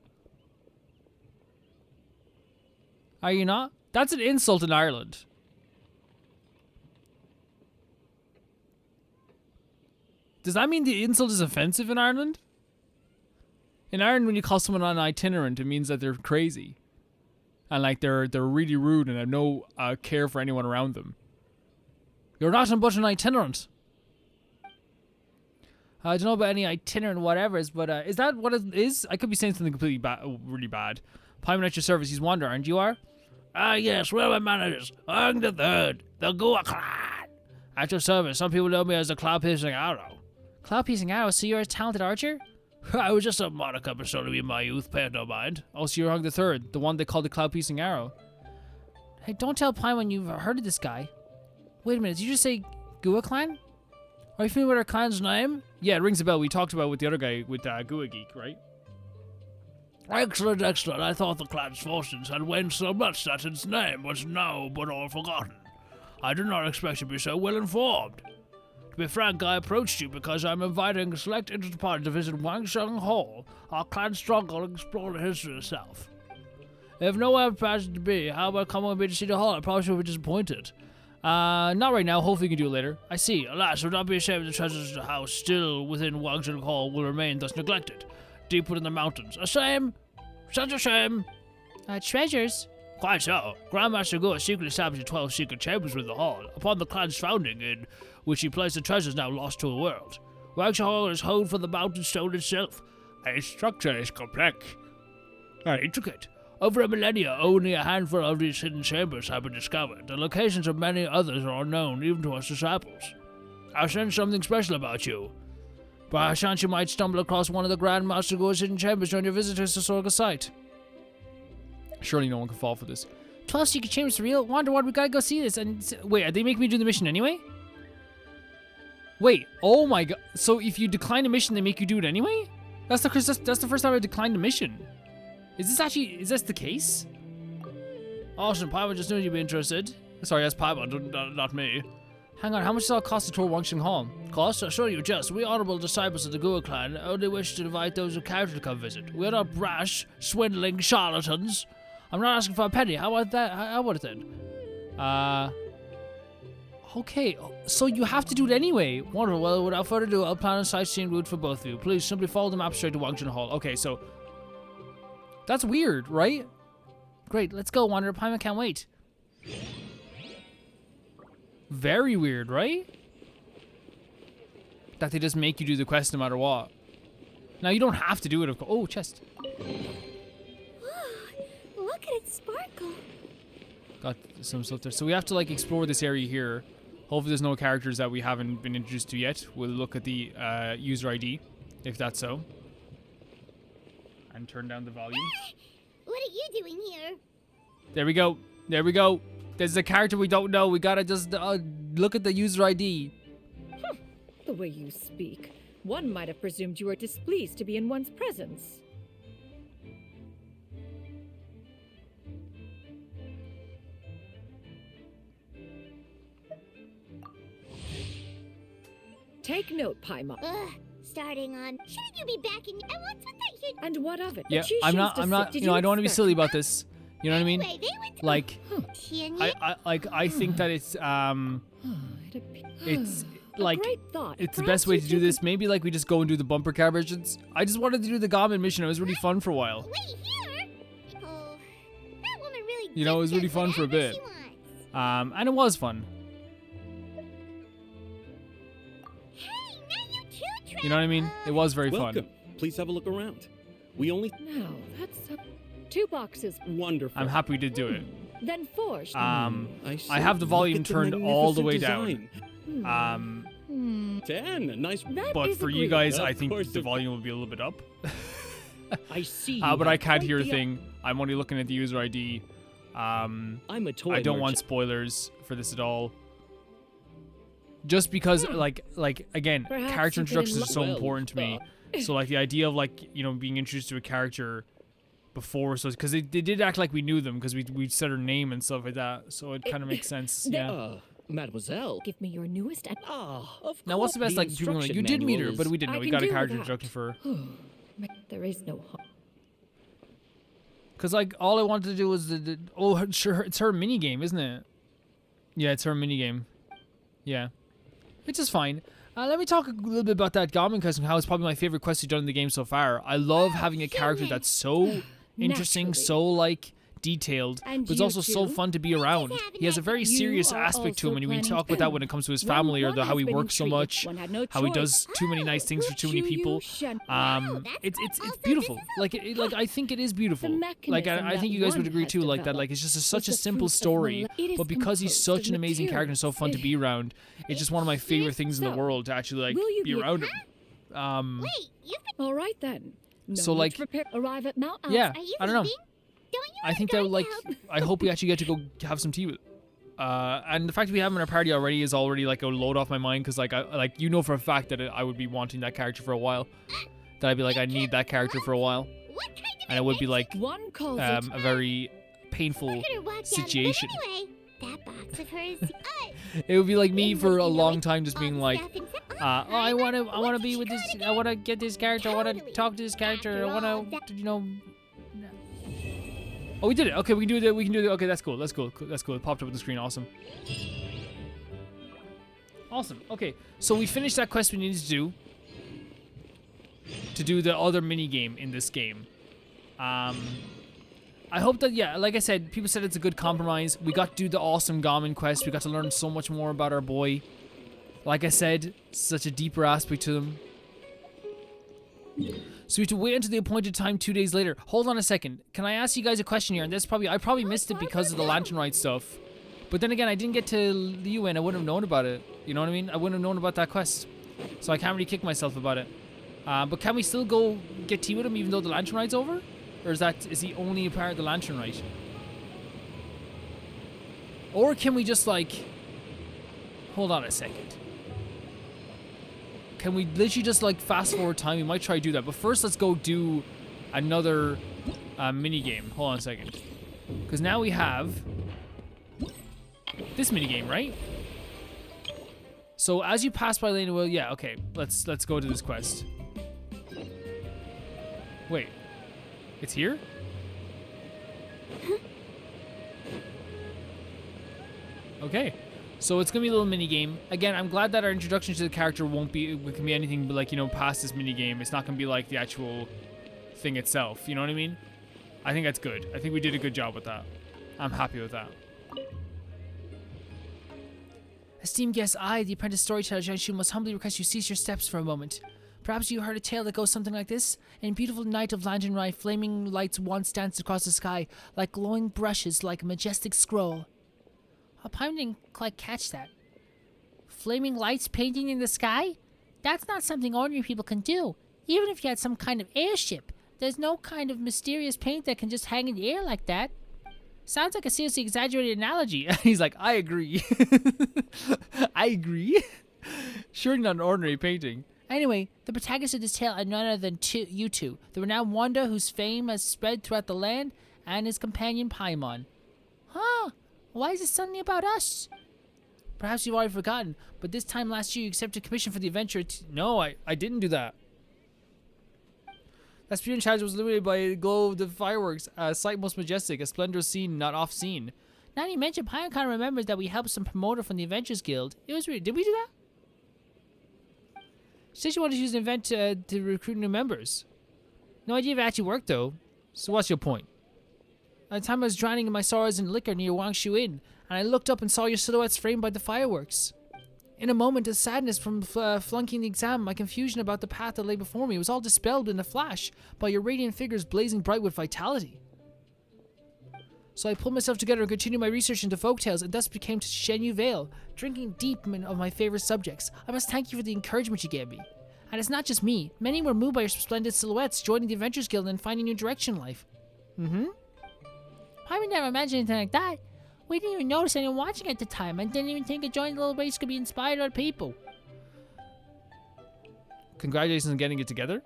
Are you not? That's an insult in Ireland. Does that mean the insult is offensive in Ireland? In Ireland, when you call someone an itinerant, it means that they're crazy. And like they're really rude and have no care for anyone around them. You're nothing but an itinerant. I don't know about any itinerant whatevers, but is that what it is? I could be saying something completely really bad. Paimon at your service, he's Wander, and you are? Yes, where are my managers? I'm the third, the Gua Clan. At your service, some people know me as the Cloud-Piercing Arrow. Cloud-Piercing Arrow, so you're a talented archer? I was just a moniker bestowed on me in my youth, pay no mind. Oh, so you're Hung the Third, the one they call the Cloud-Piercing Arrow. Hey, don't tell Paimon you've heard of this guy. Wait a minute, did you just say Gua Clan? Are you familiar with our clan's name? Yeah, it rings a bell. We talked about it with the other guy, with Gua Geek, right? Excellent, excellent. I thought the clan's fortunes had waned so much that its name was now but all forgotten. I did not expect to be so well informed. To be frank, I approached you because I'm inviting select interested parties to visit Wangsheng Hall, our clan's stronghold, and explore the history itself. If no one plans to be, how about coming with me to see the hall? I probably will be disappointed. Not right now. Hopefully you can do it later. I see. Alas, do not be ashamed the treasures of the house still within Wangsheng Hall will remain thus neglected. Deep within the mountains. A shame! Such a shame! Treasures? Quite so. Grandmaster Gua secretly established 12 secret chambers within the hall, upon the clan's founding, in which he placed the treasures now lost to the world. Wangsheng Hall is honed from the mountain stone itself. Its structure is complex and intricate. Over a millennia, only a handful of these hidden chambers have been discovered. The locations of many others are unknown, even to us disciples. I sense something special about you. By chance you might stumble across one of the Grand Master Gua's hidden chambers during your visit to this historical site. Surely no one can fall for this. 12 secret chambers for real? Wonder what, we gotta go see this. And wait, are they making me do the mission anyway? Wait, oh my god. So if you decline a mission, they make you do it anyway? That's the first time I declined a mission. Is this the case? Awesome, Paimon just knew you'd be interested. Sorry, that's Paimon, not me. Hang on, how much does it all cost to tour Wangsheng Hall? Cost? I'll show you just. We honorable disciples of the Gua clan only wish to invite those who character to come visit. We're not brash, swindling charlatans. I'm not asking for a penny. How about that? How about it then? Okay, so you have to do it anyway. Wonderful. Well, without further ado, I'll plan a sightseeing route for both of you. Please simply follow the map straight to Wangsheng Hall. Okay, so that's weird, right? Great, let's go, Wanderer. Paimon can't wait. Very weird, right? That they just make you do the quest no matter what. Now, you don't have to do it, of course. Oh, chest. Look at it sparkle. Got some stuff there. So we have to, like, explore this area here. Hopefully there's no characters that we haven't been introduced to yet. We'll look at the user ID, if that's so. And turn down the volume. What are you doing here? There we go. There we go. There's a character we don't know. We gotta just look at the user ID. The way you speak, one might have presumed you were displeased to be in one's presence. Take note, Paimon. Starting on. Shouldn't you be back in? And what's with that shit? And what of it? Yeah, I'm not, you know, I don't want to be silly about this. You know what I mean? Anyway, they went to Like, I think that it's like, great thought. it's the Perhaps best way you to two do this. could- Maybe like we just go and do the bumper car versions. I just wanted to do the Gamin mission. It was really fun for a while. Wait here. Oh, that woman really. You know, it was just really does fun for a whatever bit. she wants. And it was fun. Hey, now you two. You know what I mean? It was very Welcome. fun. Please have a look around. We only No, that's 2 boxes. wonderful. I'm happy we did do it. Then 4. I see. I have the Look volume at the turned all the way magnificent down. design. 10. Nice. That But is for you agreed. guys, Of I think course the it- volume will be a little bit up. I see. But I can't quite hear a the- thing. I'm only looking at the user ID. I'm a toy I don't want merchant. spoilers for this at all. Just because, like again, Perhaps character you could introductions are so Well, important to me. So like the idea of like, you know, being introduced to a character before, so because they did act like we knew them because we said her name and stuff like that. So it kind of makes sense. Yeah. Mademoiselle. Give me your newest and Ah, of course. Now, what's the best, like, people are like, you did meet her, but we didn't I know. We can got a do character that. introduction for her. there is no harm. Because, like, all I wanted to do was oh, sure, it's her mini game, isn't it? Yeah, it's her mini game. Yeah. Which is fine. Let me talk a little bit about that Garmin quest and how it's probably my favorite quest you've done in the game so far. I love having a character that's so interesting, Naturally. so, like, detailed, And but it's you also so too? fun to be around. He has a very You serious are aspect to him, also and we planning talk about that when it comes to his When family or one how has he been works so intrigued, much, one had no how he choice. does too many nice things for too many people. It's beautiful. Like I think it is beautiful. Like I think you guys would agree too. Like that. Like it's just such a simple story, but because he's such an amazing character and so fun to be around, it's just one of my favorite things in the world to actually like Will you be be- around him. Wait, you've been. All right then. No So, need like- to prepare. Arrive at Mount Yeah, Alps. Are you I don't know. leaving? Don't you I want think to that go like help? I hope we actually get to go have some tea with. And the fact that we have him in our party already is already like a load off my mind because like I like you know for a fact that I would be wanting that character for a while. That I'd be like I need that character for a while, What kind of and it would be like One calls a it. very painful Look at her walk down. situation. But anyway, that box of hers. It would be like me And for what a you know, long it's time just all being the like, stuff inside- I want to What be did with you this. try I to want to do? get this character. I want to Totally. talk to this character. I After all, want that- to, you know. Oh, we did it. Okay, we can do that. We can do that. Okay, that's cool. That's cool. That's cool. It popped up on the screen. Awesome. Awesome. Okay, so we finished that quest we needed to do the other mini game in this game. I hope that, yeah, like I said, people said it's a good compromise. We got to do the awesome Garmin quest. We got to learn so much more about our boy. Like I said, such a deeper aspect to them. So we have to wait until the appointed time 2 days later. Hold on a second. Can I ask you guys a question here? And this I probably missed it because of the Lantern Rite stuff. But then again, I didn't get to Liu and I wouldn't have known about it. You know what I mean? I wouldn't have known about that quest. So I can't really kick myself about it. But can we still go get tea with him even though the Lantern Rite's over? Or is he only a part of the Lantern Rite? Or can we just like... Hold on a second. Can we literally just like fast forward time? We might try to do that. But first let's go do another mini game. Hold on a second. Because now we have this mini game, right? So as you pass by Lane Will, yeah, okay. Let's go to this quest. Wait. It's here? Okay. So it's gonna be a little mini game. Again, I'm glad that our introduction to the character can be anything but like, you know, past this mini game. It's not gonna be like the actual thing itself. You know what I mean? I think that's good. I think we did a good job with that. I'm happy with that. Esteemed guest, I, the apprentice storyteller Genshin, must humbly request you cease your steps for a moment. Perhaps you heard a tale that goes something like this. In a beautiful night of Lantern Rite, flaming lights once danced across the sky, like glowing brushes, like a majestic scroll. I didn't quite catch that. Flaming lights painting in the sky? That's not something ordinary people can do. Even if you had some kind of airship, there's no kind of mysterious paint that can just hang in the air like that. Sounds like a seriously exaggerated analogy. He's like, I agree. I agree. Surely not an ordinary painting. Anyway, the protagonists of this tale are none other than you two, the renowned Wanda whose fame has spread throughout the land, and his companion Paimon. Huh? Why is it suddenly about us? Perhaps you've already forgotten, but this time last year you accepted commission for the adventure. No, I didn't do that. That spirit in charge was illuminated by a glow of the fireworks, a sight most majestic, a splendorous scene not off seen. Now that you mentioned, Paimon kind of remembers that we helped some promoter from the Adventures Guild. It was did we do that? She said she wanted to use an event to recruit new members. No idea if it actually worked though. So what's your point? At the time I was drowning in my sorrows in liquor near Wangshu Inn, and I looked up and saw your silhouettes framed by the fireworks. In a moment of sadness from flunking the exam, my confusion about the path that lay before me was all dispelled in a flash by your radiant figures blazing bright with vitality. So I pulled myself together and continued my research into folktales, and thus became to Shenyu Vale, drinking deep of my favorite subjects. I must thank you for the encouragement you gave me. And it's not just me. Many were moved by your splendid silhouettes, joining the Adventures Guild and finding new direction in life. I would never imagine anything like that. We didn't even notice anyone watching at the time, and didn't even think a joint little race could be inspired other people. Congratulations on getting it together.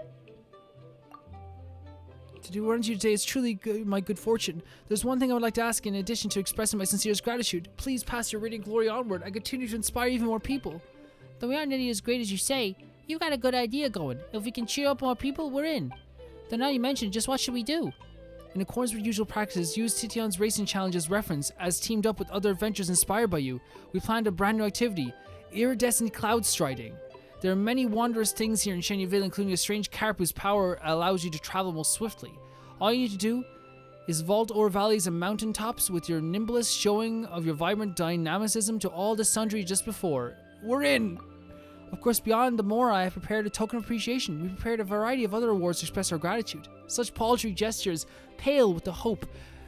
to run into you today is truly my good fortune. There's one thing I would like to ask in addition to expressing my sincerest gratitude. Please pass your radiant glory onward and continue to inspire even more people. Though we aren't nearly as great as you say, you got a good idea going. If we can cheer up more people, we're in. Though now you mention, just what should we do? In accordance with usual practices, use Tition's racing challenge as reference, as teamed up with other adventures inspired by you. We planned a brand new activity, iridescent cloud striding. There are many wondrous things here in Shenyaville, including a strange carp whose power allows you to travel most swiftly. All you need to do is vault o'er valleys and mountain tops with your nimblest showing of your vibrant dynamicism to all the sundry just before. We're in! Of course, beyond the Mora, I have prepared a token of appreciation. We prepared a variety of other awards to express our gratitude. Such paltry gestures pale with the hope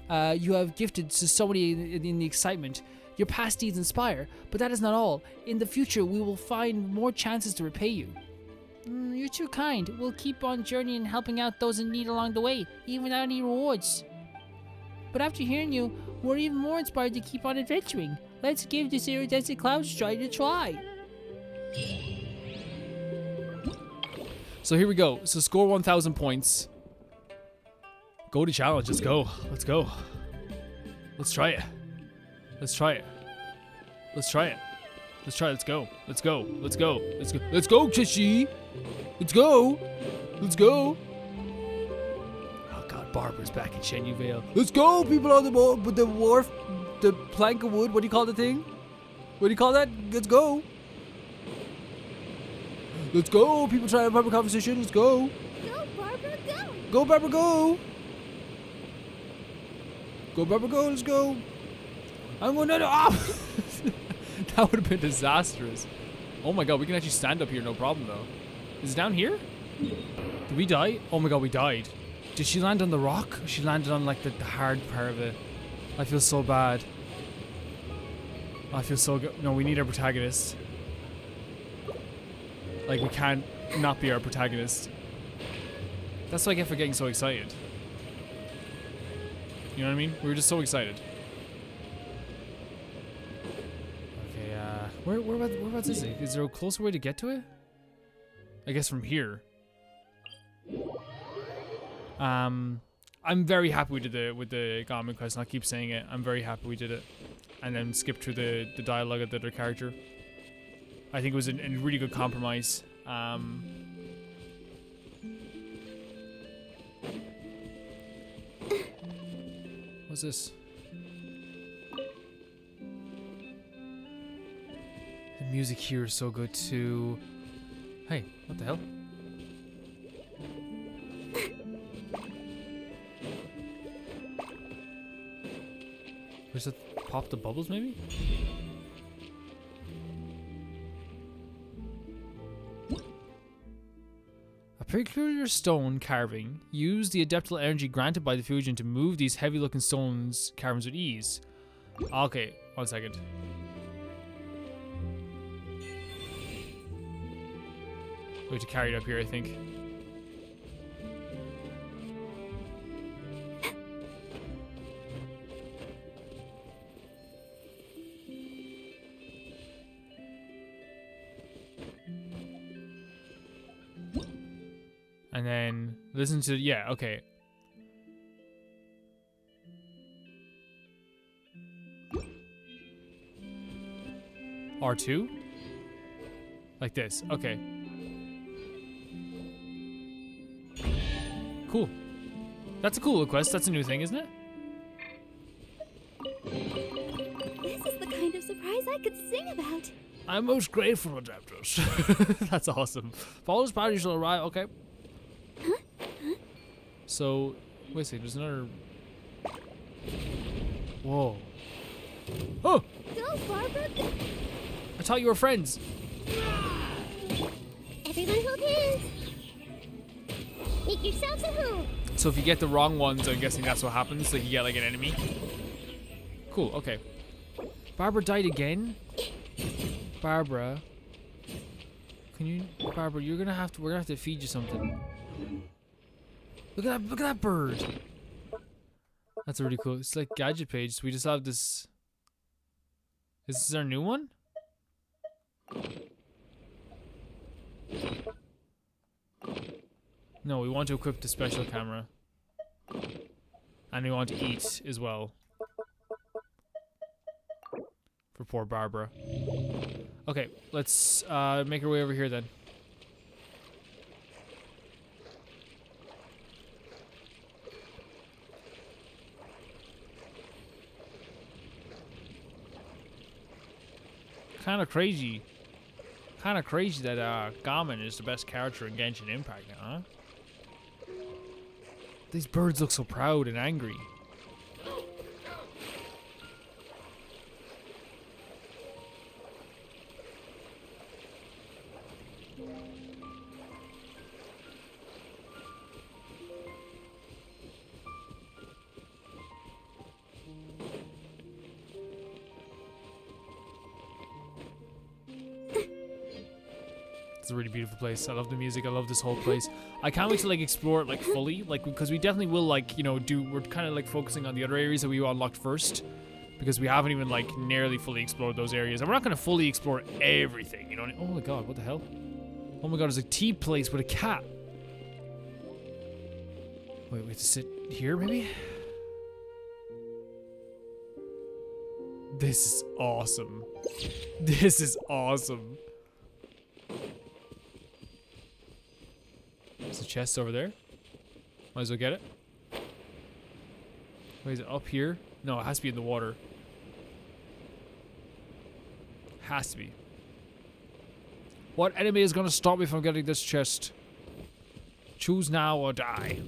you have gifted to so many in the excitement. Your past deeds inspire, but that is not all. In the future, we will find more chances to repay you. You're too kind. We'll keep on journeying and helping out those in need along the way, even without any rewards. But after hearing you, we're even more inspired to keep on adventuring. Let's give this iridescent cloud stride a try. So here we go. So score 1,000 points. Go to challenge. Let's go. Let's go. Let's try it. Let's try it. Let's try it. Let's try it. Let's go. Let's go. Let's go. Let's go. Let's go, Chishi. Let's go. Let's go. Oh God, Barbara's back in Shenyaville. Let's go, people on the boat, with the wharf, the plank of wood. What do you call the thing? What do you call that? Let's go. Let's go. People trying to have a proper conversation. Let's go. Go, Barbara, go! Go, Barbara, go. Go, Barbara, go. Let's go. I'm going to. Oh! That would have been disastrous. Oh my God, we can actually stand up here, no problem though. Is it down here? Did we die? Oh my God, we died. Did she land on the rock? She landed on like the hard part of it. I feel so bad. I feel so good. No, we need our protagonist. Like, we can't not be our protagonist. That's what I get for getting so excited. You know what I mean? We were just so excited. Okay, whereabouts is it? Is there a closer way to get to it? I guess from here. I'm very happy we did it with the Garmin quest, and I'll keep saying it. I'm very happy we did it. And then skip through the dialogue of the other character. I think it was a really good compromise. What's this? The music here is so good too. Hey, what the hell? Where's it? Pop the bubbles, maybe? A peculiar stone carving. Use the adeptal energy granted by the fusion to move these heavy-looking stones carvings with ease. Okay, 1 second. We have to carry it up here, I think. And then listen to, yeah, okay. R2? Like this, okay. Cool. That's a cool request. That's a new thing, isn't it? This is the kind of surprise I could sing about. I'm most grateful, adapters. That's awesome. Follow this party shall arrive. Okay. So, wait a second. There's another. Whoa. Oh! Go, Barbara, go! I thought you were friends. Everyone hold hands. Make yourselves at home. So if you get the wrong ones, I'm guessing that's what happens. Like you get like an enemy. Cool. Okay. Barbara died again. Barbara, can you? Barbara, you're gonna have to. We're gonna have to feed you something. Look at that! Look at that bird. That's really cool. It's like gadget page. So we just have this. Is this our new one? No, we want to equip the special camera. And we want to eat as well. For poor Barbara. Okay, let's make our way over here then. Kind of crazy. Kind of crazy that Garmin is the best character in Genshin Impact now, huh? These birds look so proud and angry. It's a really beautiful place. I love the music. I love this whole place. I can't wait to like explore it like fully, like because we definitely will like we're kind of like focusing on the other areas that we unlocked first, because we haven't even like nearly fully explored those areas, and we're not gonna fully explore everything. You know? Oh my god, what the hell? Oh my god, there's a tea place with a cat. Wait, we have to sit here maybe? This is awesome. This is awesome. There's a chest over there. Might as well get it. Wait, is it up here? No, it has to be in the water. Has to be. What enemy is gonna stop me from getting this chest? Choose now or die.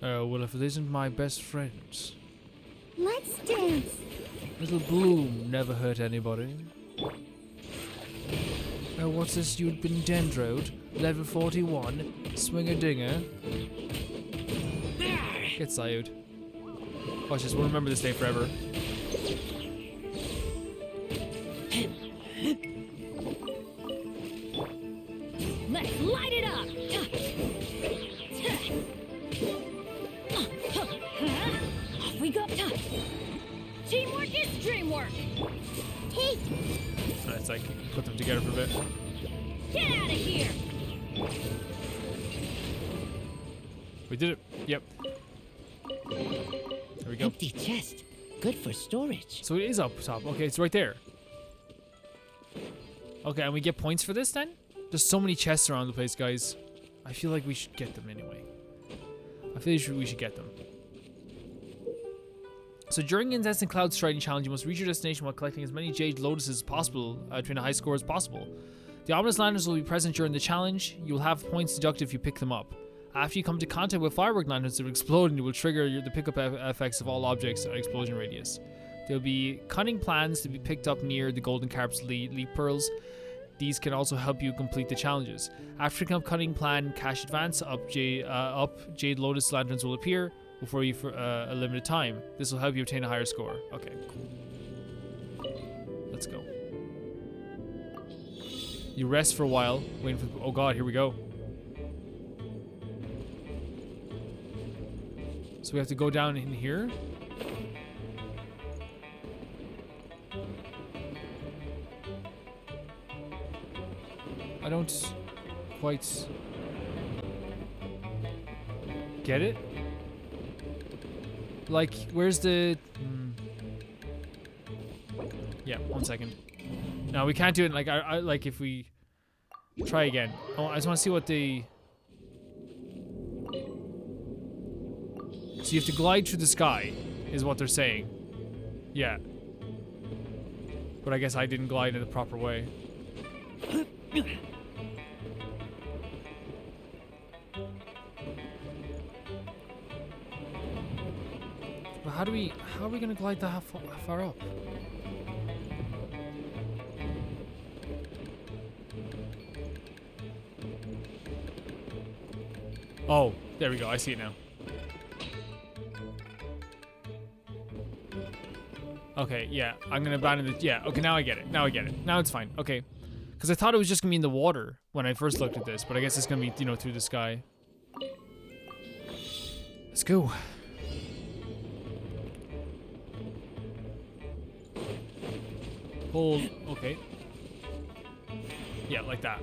Well, if it isn't my best friends. Let's dance. Little Bloom never hurt anybody. What's this? You'd been dendroed. Level 41. Swing a dinger. Get Sayud. Watch this, we'll remember this day forever. Let's light it up! Off we go! Teamwork is dreamwork! Take. Let's like put them together for a bit. Get out of here! We did it. Yep. There we go. Empty chest. Good for storage. So it is up top. Okay, it's right there. Okay, and we get points for this then? There's so many chests around the place, guys. I feel like we should get them anyway. I feel like we should get them. So during Incessant Cloud Striding Challenge, you must reach your destination while collecting as many Jade Lotuses as possible to win a high score as possible. The Ominous Lanterns will be present during the challenge. You will have points deducted if you pick them up. After you come to contact with firework lanterns, they will explode and you will trigger the pickup effects of all objects at explosion radius. There will be cunning plans to be picked up near the Golden Carp's leap pearls. These can also help you complete the challenges. After picking up cunning plan cash advance, Jade Lotus lanterns will appear before you for a limited time. This will help you obtain a higher score. Okay, cool. Let's go. You rest for a while, waiting for. Oh god, here we go. So we have to go down in here. I don't quite get it. Like, where's the... Yeah, 1 second. No, we can't do it. Like, I like if we try again. Oh, I just want to see what the... So you have to glide through the sky, is what they're saying. Yeah. But I guess I didn't glide in the proper way. But how are we gonna glide that far up? Oh, there we go. I see it now. Okay, yeah. I'm gonna abandon the... Yeah, okay, now I get it. Now I get it. Now it's fine. Okay. Because I thought it was just gonna be in the water when I first looked at this, but I guess it's gonna be, you know, through the sky. Let's go. Hold. Okay. Yeah, like that.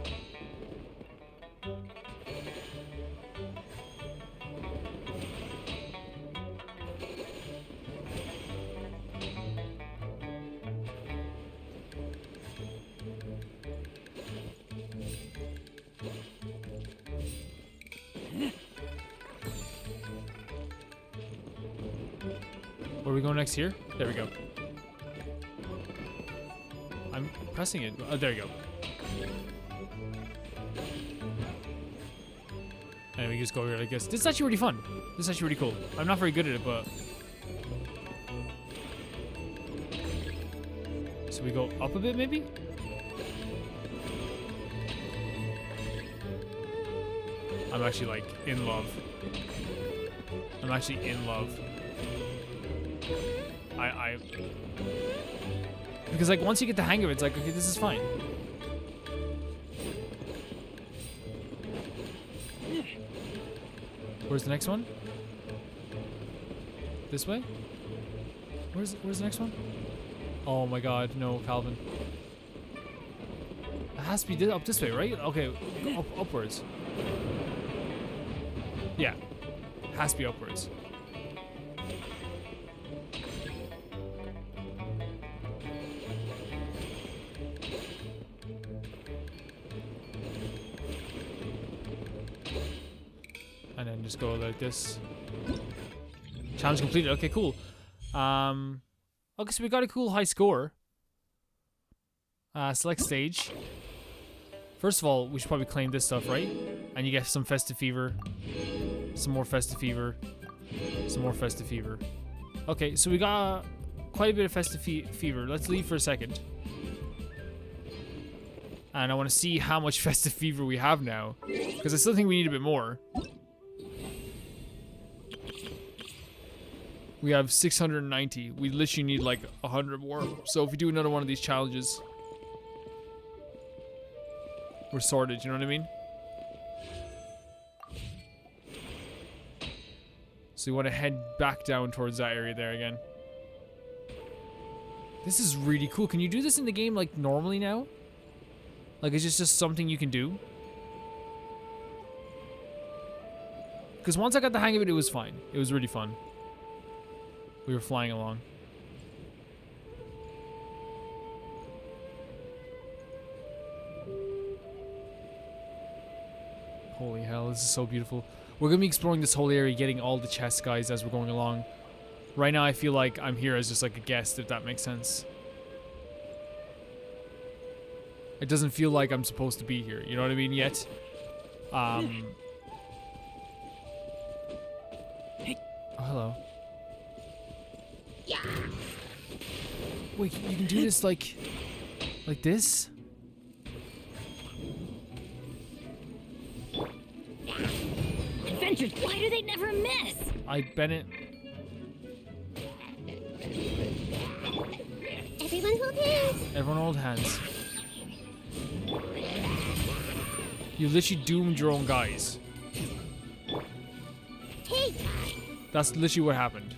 Where are we going next here? There we go. I'm pressing it. Oh, there you go. And we just go here like this. This is actually really fun. This is actually really cool. I'm not very good at it, but... So we go up a bit, maybe? I'm actually, like, in love. I'm actually in love. Because, like, once you get the hang of it, it's like, okay, this is fine. Where's the next one? This way? Where's the next one? Oh my god, no, Calvin. It has to be up this way, right? Okay, upwards. Yeah, it has to be upwards. And then just go like this. Challenge completed. Okay, cool. Okay, so we got a cool high score. Select stage. First of all, we should probably claim this stuff, right? And you get some festive fever. Some more festive fever. Some more festive fever. Okay, so we got quite a bit of festive fever. Let's leave for a second. And I want to see how much festive fever we have now. Because I still think we need a bit more. We have 690. We literally need like 100 more. So if we do another one of these challenges, we're sorted, you know what I mean? So you want to head back down towards that area there again. This is really cool. Can you do this in the game like normally now? Like, is this just something you can do? Because once I got the hang of it, it was fine. It was really fun. We were flying along. Holy hell, this is so beautiful. We're going to be exploring this whole area, getting all the chests, guys, as we're going along. Right now, I feel like I'm here as just like a guest, if that makes sense. It doesn't feel like I'm supposed to be here, you know what I mean, yet? Oh, hello. Yeah. Wait, you can do this like this? Adventures, why do they never miss? Bennett. Everyone hold hands. Everyone hold hands. You literally doomed your own guys. Hey. That's literally what happened.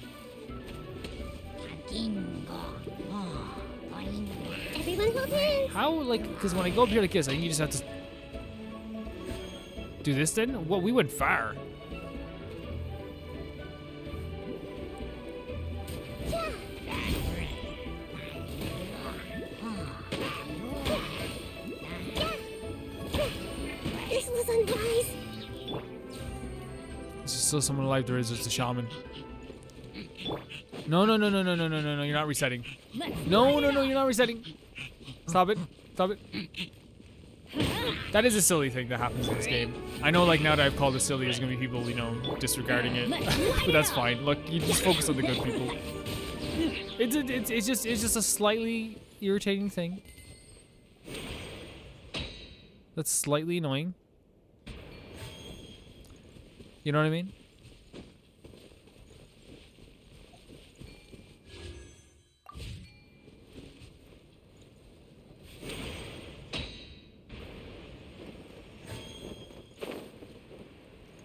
Everyone hold hands. How, like, because when I go up here like this, I think you just have to do this then? Well, we went far. This was unwise. There's still someone alive. There is just a shaman. No, no, no, no, no, no, no, no, no, you're not resetting. No, no, no, you're not resetting. Stop it. Stop it. That is a silly thing that happens in this game. I know, like, now that I've called it silly, there's gonna be people, you know, disregarding it. But that's fine. Look, you just focus on the good people. It's just a slightly irritating thing. That's slightly annoying. You know what I mean?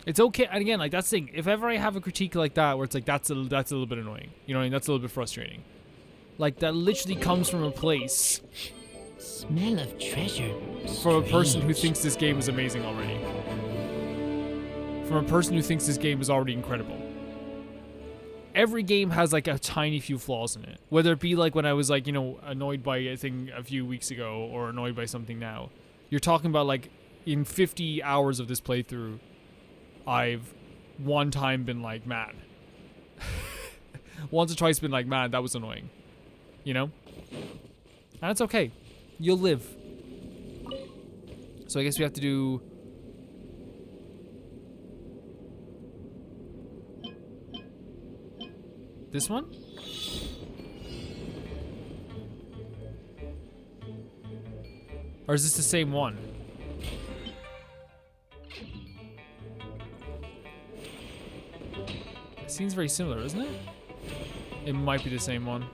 It's okay, and again, like, that's the thing. If ever I have a critique like that, where it's like, that's a little bit annoying. You know what I mean? That's a little bit frustrating. Like, that literally comes from a place. Smell of treasure. From a person who thinks this game is amazing already. From a person who thinks this game is already incredible. Every game has, like, a tiny few flaws in it. Whether it be, like, when I was, like, you know, annoyed by a thing a few weeks ago, or annoyed by something now. You're talking about, like, in 50 hours of this playthrough, I've one time been like mad. once or twice been like, man, that was annoying. You know? And it's okay. You'll live. So I guess we have to do... this one? Or is this the same one? It seems very similar, isn't it? It might be the same one.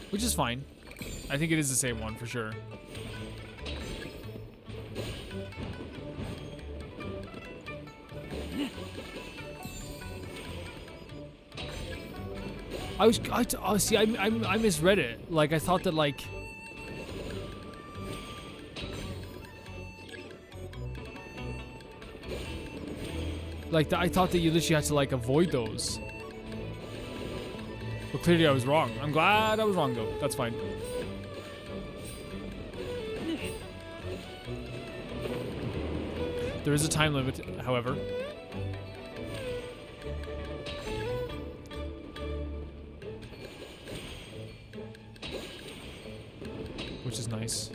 Which is fine. I think it is the same one for sure. I misread it. Like, I thought that, like... I thought that you literally had to, like, avoid those. But clearly I was wrong. I'm glad I was wrong, though. That's fine. There is a time limit, however. Which is nice.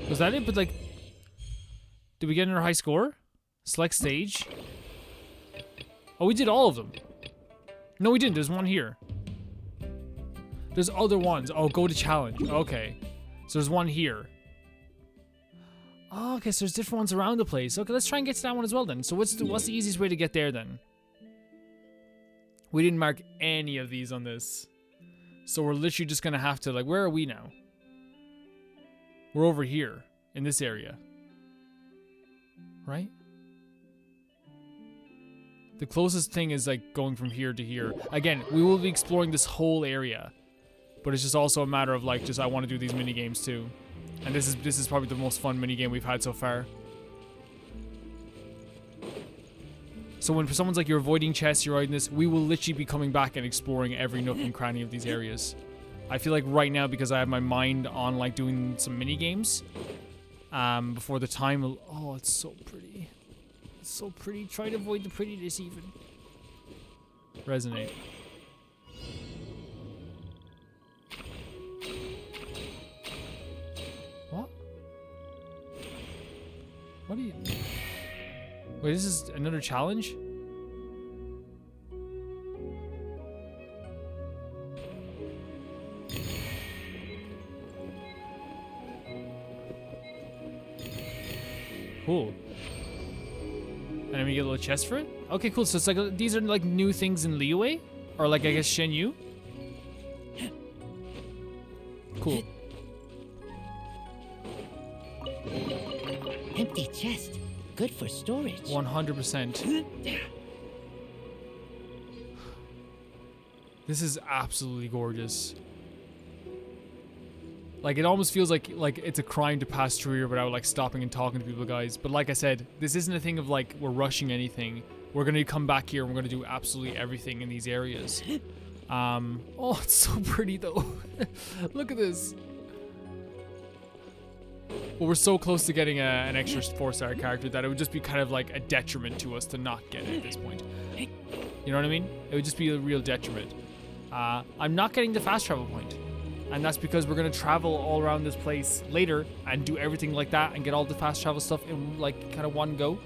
Was that it? But like, did we get another high score? Select stage. Oh, we did all of them. No, we didn't. There's one here. There's other ones. Oh, go to challenge. Okay. So there's one here. Oh, okay, so there's different ones around the place. Okay, let's try and get to that one as well then. So what's the easiest way to get there then? We didn't mark any of these on this. So we're literally just gonna have to, like, where are we now? We're over here, in this area. Right? The closest thing is, like, going from here to here. Again, we will be exploring this whole area. But it's just also a matter of, like, just I want to do these mini games too. And this is probably the most fun minigame we've had so far. So when someone's like, you're avoiding chests, you're avoiding this, we will literally be coming back and exploring every nook and cranny of these areas. I feel like right now, because I have my mind on like doing some minigames, before the time will... Oh, it's so pretty. It's so pretty. Try to avoid the prettiness even. Resonate. What? What are you... Wait, this is another challenge? Cool. And then we get a little chest for it? Okay, cool. So it's like, these are like new things in Liyue? Or like, I guess, Shenyu? Cool. Empty chest. Good for storage. 100%. This is absolutely gorgeous. Like, it almost feels like it's a crime to pass through here without like stopping and talking to people, guys. But like I said, this isn't a thing of like we're rushing anything. We're gonna come back here and we're gonna do absolutely everything in these areas. Oh, it's so pretty though. Look at this. Well, we're so close to getting an extra 4-star character that it would just be kind of like a detriment to us to not get it at this point. You know what I mean? It would just be a real detriment. I'm not getting the fast travel point. And that's because we're going to travel all around this place later and do everything like that and get all the fast travel stuff in like kind of one go.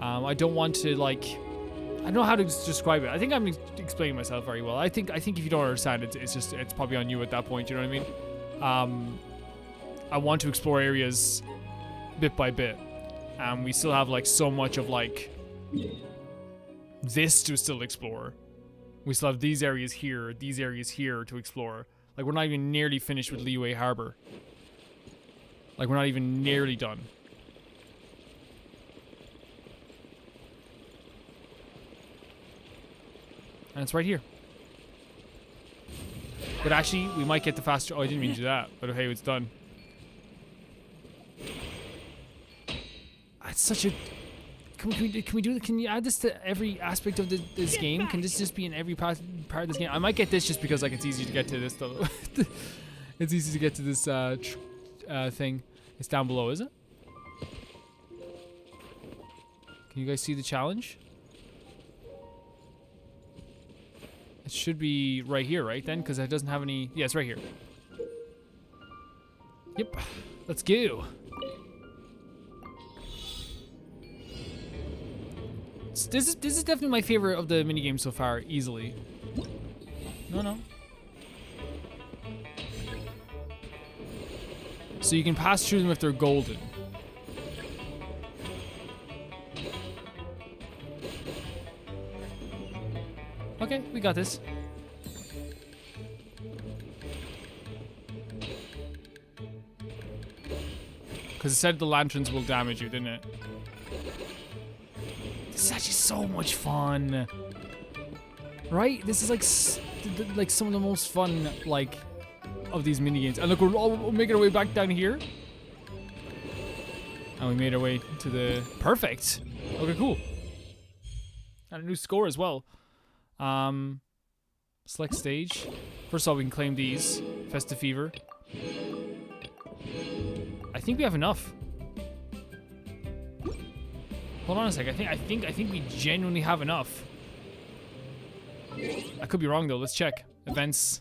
I don't want to like... I don't know how to describe it. I think I'm explaining myself very well. I think if you don't understand it, it's probably on you at that point, you know what I mean? I want to explore areas bit by bit. We still have like so much of like this to still explore. We still have these areas here to explore. Like, we're not even nearly finished with Liyue Harbor. Like, we're not even nearly done. And it's right here. But actually, we might get the faster... Oh, I didn't mean to do that. But hey, it's done. It's such a. Can you add this to every aspect of this game? Can this just be in every part of this game? I might get this just because like it's easy to get to this though. It's easy to get to this thing. It's down below, is it? Can you guys see the challenge? It should be right here, right then? Because it doesn't have any... Yeah, it's right here. Yep. Let's go. This is definitely my favorite of the minigames so far, easily. No. So you can pass through them if they're golden. Okay, we got this. Because it said the lanterns will damage you, didn't it? This is actually so much fun. Right? This is like some of the most fun, like, of these minigames. And look, we're making our way back down here. And we made our way to the... Perfect! Okay, cool. And a new score as well. Select stage. First of all, we can claim these. Festive Fever. I think we have enough. Hold on a sec. I think we genuinely have enough. I could be wrong though. Let's check. Events.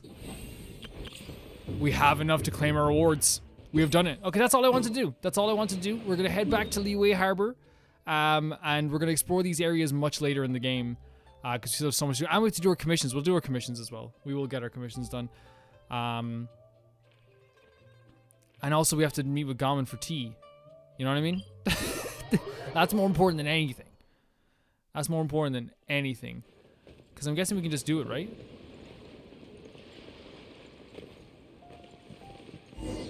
We have enough to claim our rewards. We have done it. Okay, that's all I want to do. That's all I want to do. We're gonna head back to Liyue Harbor, and we're gonna explore these areas much later in the game. Because we have so much to do. And we have to do our commissions. We'll do our commissions as well. We will get our commissions done. And also we have to meet with Gammon for tea. You know what I mean? That's more important than anything. That's more important than anything. Because I'm guessing we can just do it, right?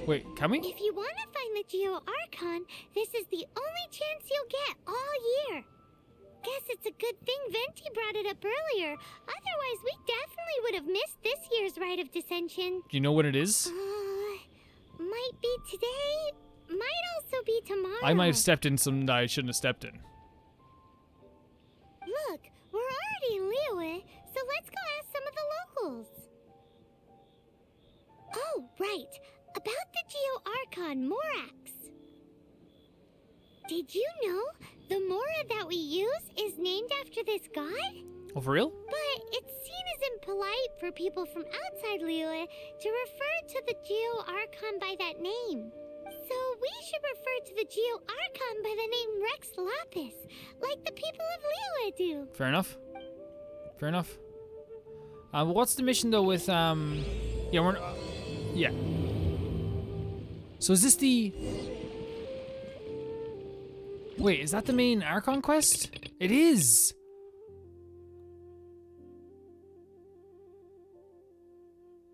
Wait, can we? If you want to find the Geo Archon, this is the only chance you'll get all year. Guess it's a good thing Venti brought it up earlier. Otherwise, we definitely would have missed this year's Rite of Dissension. Do you know when it is? Might be today. Might also be tomorrow. I might have stepped in something that I shouldn't have stepped in. Look, we're already in Liyue, so let's go ask some of the locals. Oh, right. About the Geo Archon Morax. Did you know the Mora that we use is named after this god? Oh, for real? But it's seen as impolite for people from outside Liyue to refer to the Geo Archon by that name. So we should refer to the Geo Archon by the name Rex Lapis, like the people of Liyue do. Fair enough. Fair enough. What's the mission though with yeah, we're yeah. So is this the... Wait, is that the main Archon quest? It is!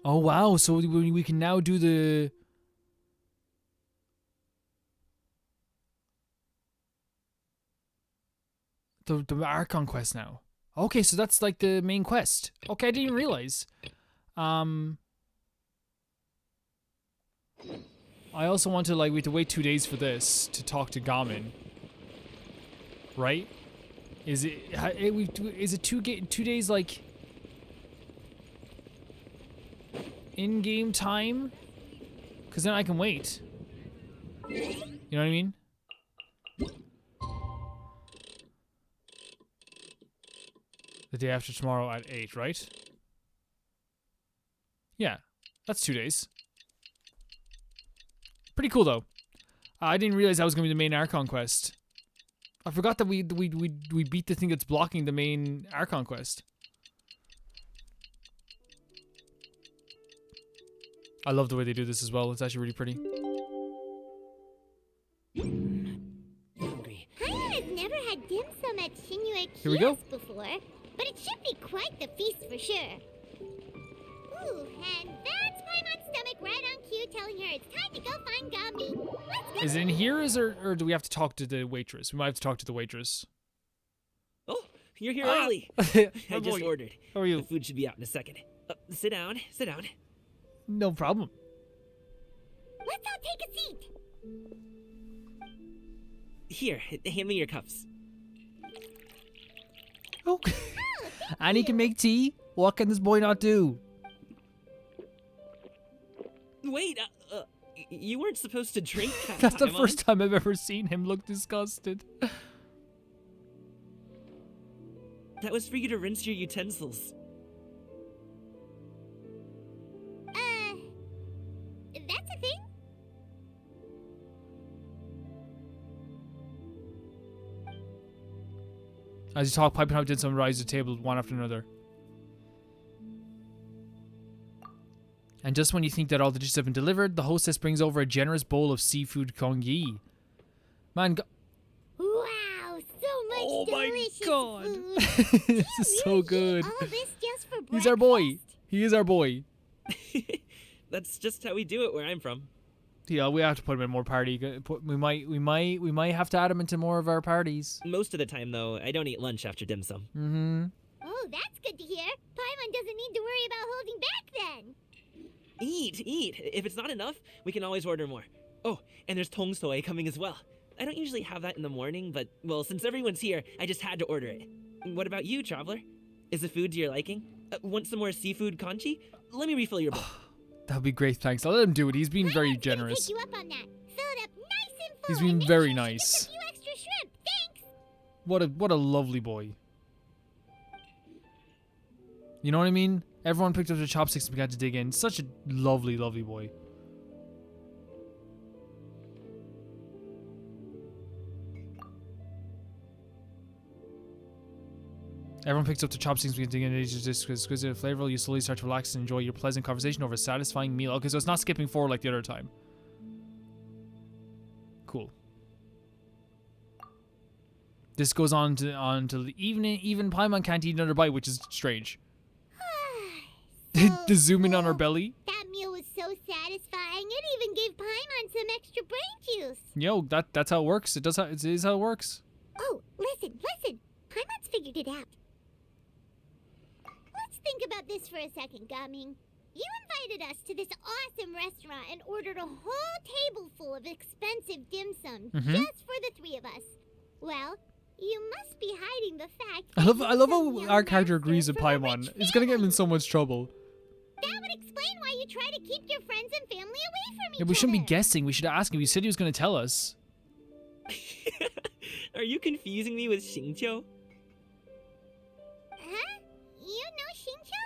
Oh wow, so we can now do the... The Archon quest now. Okay, so that's like the main quest. Okay, I didn't even realize. I also want to, like, we have to wait 2 days for this to talk to Gammon. Right? Is it 2 days, like, in-game time? Because then I can wait. You know what I mean? The day after tomorrow at 8, right? Yeah, that's 2 days. Pretty cool though. I didn't realize that was gonna be the main Archon quest. I forgot that we beat the thing that's blocking the main Archon quest. I love the way they do this as well. It's actually really pretty. Hungry. Paimon has never had dim sum at Shinue Here we go. Kiosk before, but it should be quite the feast for sure. Ooh, and that's Paimon's stomach right on cue telling her it's time to go find Gambi. Let's go. Is it in here, or do we have to talk to the waitress? We might have to talk to the waitress. Oh, you're here early. I I just ordered. How are you? The food should be out in a second. Sit down. Sit down. No problem. Let's all take a seat. Here, hand me your cups. Okay. And he can make tea? What can this boy not do? Wait, you weren't supposed to drink that. That's the Paimon. first time I've ever seen him look disgusted. That was for you to rinse your utensils. That's a thing? As you talk, Pipe and Hop did some rise to the table one after another. And just when you think that all the dishes have been delivered, the hostess brings over a generous bowl of seafood congee. Man, Wow, so much oh my delicious god. food. This is so good. All this just for breakfast? He's our boy. He is our boy. That's just how we do it where I'm from. Yeah, we have to put him in more party. We might have to add him into more of our parties. Most of the time, though, I don't eat lunch after dim sum. Mm-hmm. Oh, that's good to hear. Paimon doesn't need to worry about holding back then. Eat. If it's not enough, we can always order more. Oh, and there's tong soy coming as well. I don't usually have that in the morning, but, well, since everyone's here, I just had to order it. What about you, traveler? Is the food to your liking? Want some more seafood congee? Let me refill your bowl. That'd be great, thanks. I'll let him do it. He's been very Paimon's gonna generous. Take you up on that. Fill it up nice and full. He's and been make very sure she nice. gets a few extra shrimp. Thanks. What a lovely boy. You know what I mean? Everyone picked up their chopsticks and began to dig in. Such a lovely, lovely boy. Everyone picks up the chopsticks and begins to dig in. It's just exquisite flavor. You slowly start to relax and enjoy your pleasant conversation over a satisfying meal. Okay, so it's not skipping forward like the other time. Cool. This goes on to the evening. Even Paimon can't eat another bite, which is strange. To zoom in on her belly. That meal was so satisfying. It even gave Paimon some extra brain juice. Yo, that's how it works. It is how it works. Oh, listen. Paimon's figured it out. Let's think about this for a second, Gaming. You invited us to this awesome restaurant and ordered a whole table full of expensive dim sum just for the three of us. Well, you must be hiding the fact I that love you're some how young our character master agrees with from a Paimon. rich It's gonna get him in family. so much trouble. That would explain why you try to keep your friends and family away from each Yeah, we shouldn't be other. guessing. We should ask him. He said he was gonna tell us. Are you confusing me with Xingqiu? Huh? You know Xingqiu?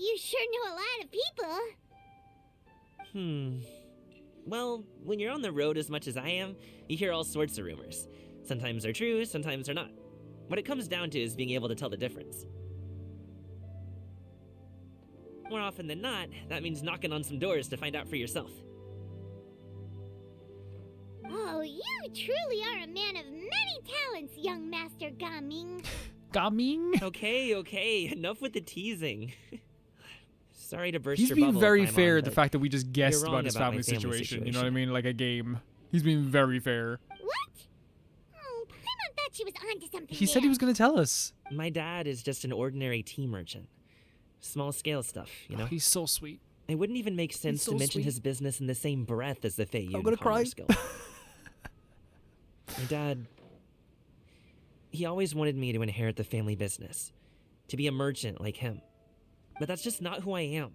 You sure know a lot of people. Well, when you're on the road as much as I am, you hear all sorts of rumors. Sometimes they're true, sometimes they're not. What it comes down to is being able to tell the difference. More often than not, that means knocking on some doors to find out for yourself. Oh, you truly are a man of many talents, young Master Gaming. Gaming? Okay, enough with the teasing. Sorry to burst He's your being bubble, very Paimon, fair. The but fact that we just guessed wrong about his about my family family situation. You know what I situation. mean? Like a game. He's being very fair. What? Oh, Paimon thought she was onto something. He said he was gonna tell us. my dad is just an ordinary tea merchant. Small scale stuff, you know? He's so sweet. It wouldn't even make sense so to mention sweet. his business in the same breath as the Feiyun gonna cry. Commerce Guild. My dad, he always wanted me to inherit the family business, to be a merchant like him. But that's just not who I am.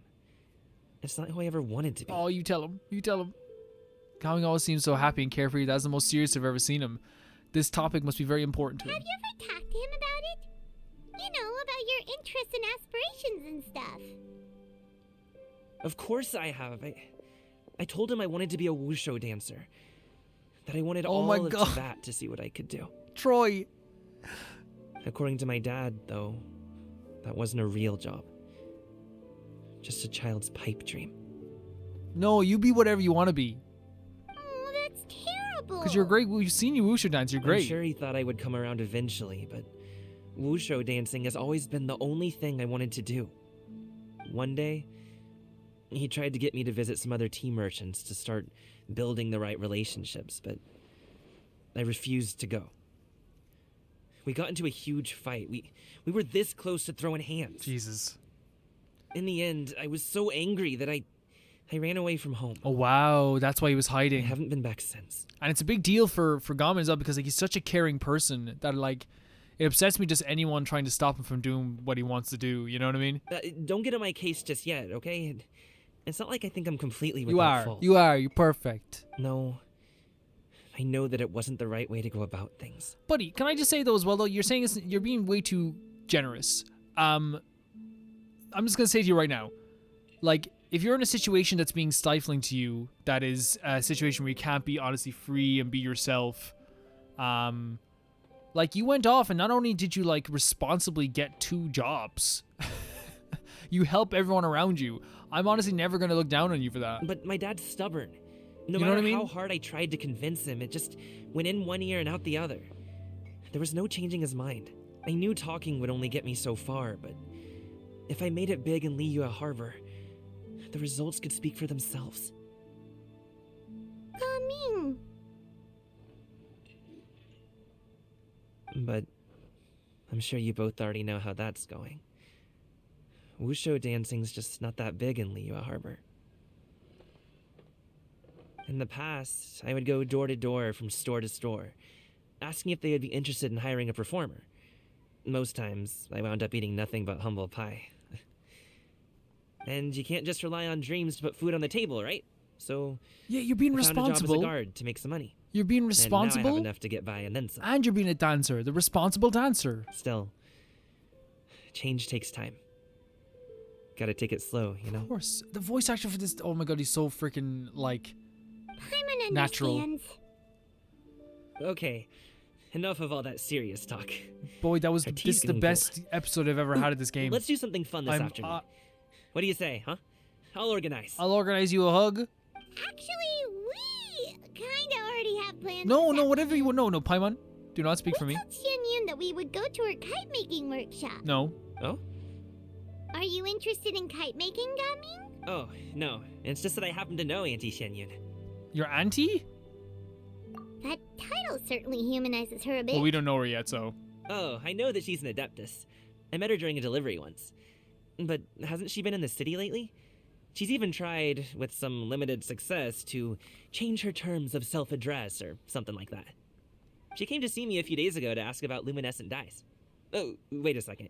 It's not who I ever wanted to be. Oh, you tell him. You tell him. Gaming always seems so happy and carefree. That's the most serious I've ever seen him. This topic must be very important to him. Have you ever talked to him about it? You know, about your interests and aspirations and stuff. Of course I have. I told him I wanted to be a wushu dancer. That I wanted Oh all my of God. Tibet to see what I could do. Troy. According to my dad, though, that wasn't a real job. Just a child's pipe dream. No, you be whatever you want to be. Oh, that's terrible. Because you're great. We've seen you wushu dance. You're great. I'm sure he thought I would come around eventually, but wushu dancing has always been the only thing I wanted to do. One day, he tried to get me to visit some other tea merchants to start building the right relationships, but I refused to go. We got into a huge fight. We were this close to throwing hands. Jesus. In the end, I was so angry that I I ran away from home. Oh wow, that's why he was I hiding. haven't been back since. And it's a big deal for Gamin as well because like he's such a caring person that like it upsets me just anyone trying to stop him from doing what he wants to do. You know what I mean? Don't get on my case just yet, okay? It's not like I think I'm completely without You are. fault. You are. You're perfect. No. I know that it wasn't the right way to go about things. Buddy, can I just say though as well though, you're saying you're being way too generous. I'm just gonna say to you right now, like, if you're in a situation that's being stifling to you, that is a situation where you can't be honestly free and be yourself, like, you went off and not only did you, like, responsibly get 2 jobs, you help everyone around you. I'm honestly never gonna look down on you for that. But my dad's stubborn. No You know matter what I mean? how hard I tried to convince him, it just went in one ear and out the other. There was no changing his mind. I knew talking would only get me so far, but if I made it big in Liyue Harbor, the results could speak for themselves. Coming. But I'm sure you both already know how that's going. Wushu dancing's just not that big in Liyue Harbor. In the past, I would go door to door from store to store, asking if they would be interested in hiring a performer. Most times, I wound up eating nothing but humble pie. And you can't just rely on dreams to put food on the table, right? So Yeah, you're being I found a job as a responsible. guard to make some money. You're being And now I responsible, have enough to get by and then some. and you're being a dancer, the responsible dancer. Still, change takes time. Gotta take it slow, you know? Of course, the voice actor for this. Oh my god, he's so freaking like. Paimon Natural. understands. Okay, enough of all that serious talk. Boy, that was Her this teeth is the getting best episode I've ever had of this game. Let's do something fun this I'm, afternoon. What do you say, huh? I'll organize. I'll organize you a hug. Actually, we kinda already have plans. No, this no, whatever you afternoon. want. No, Paimon, do not speak for We me. told Xianyun that we would go to her kite making workshop. No. Oh? Are you interested in kite making, Gaming? Oh, no. It's just that I happen to know Auntie Shenyun. Your auntie? That title certainly humanizes her a bit. Well, we don't know her yet, so. Oh, I know that she's an adeptus. I met her during a delivery once. But hasn't she been in the city lately? She's even tried, with some limited success, to change her terms of self-address or something like that. She came to see me a few days ago to ask about luminescent dyes. Oh, wait a second.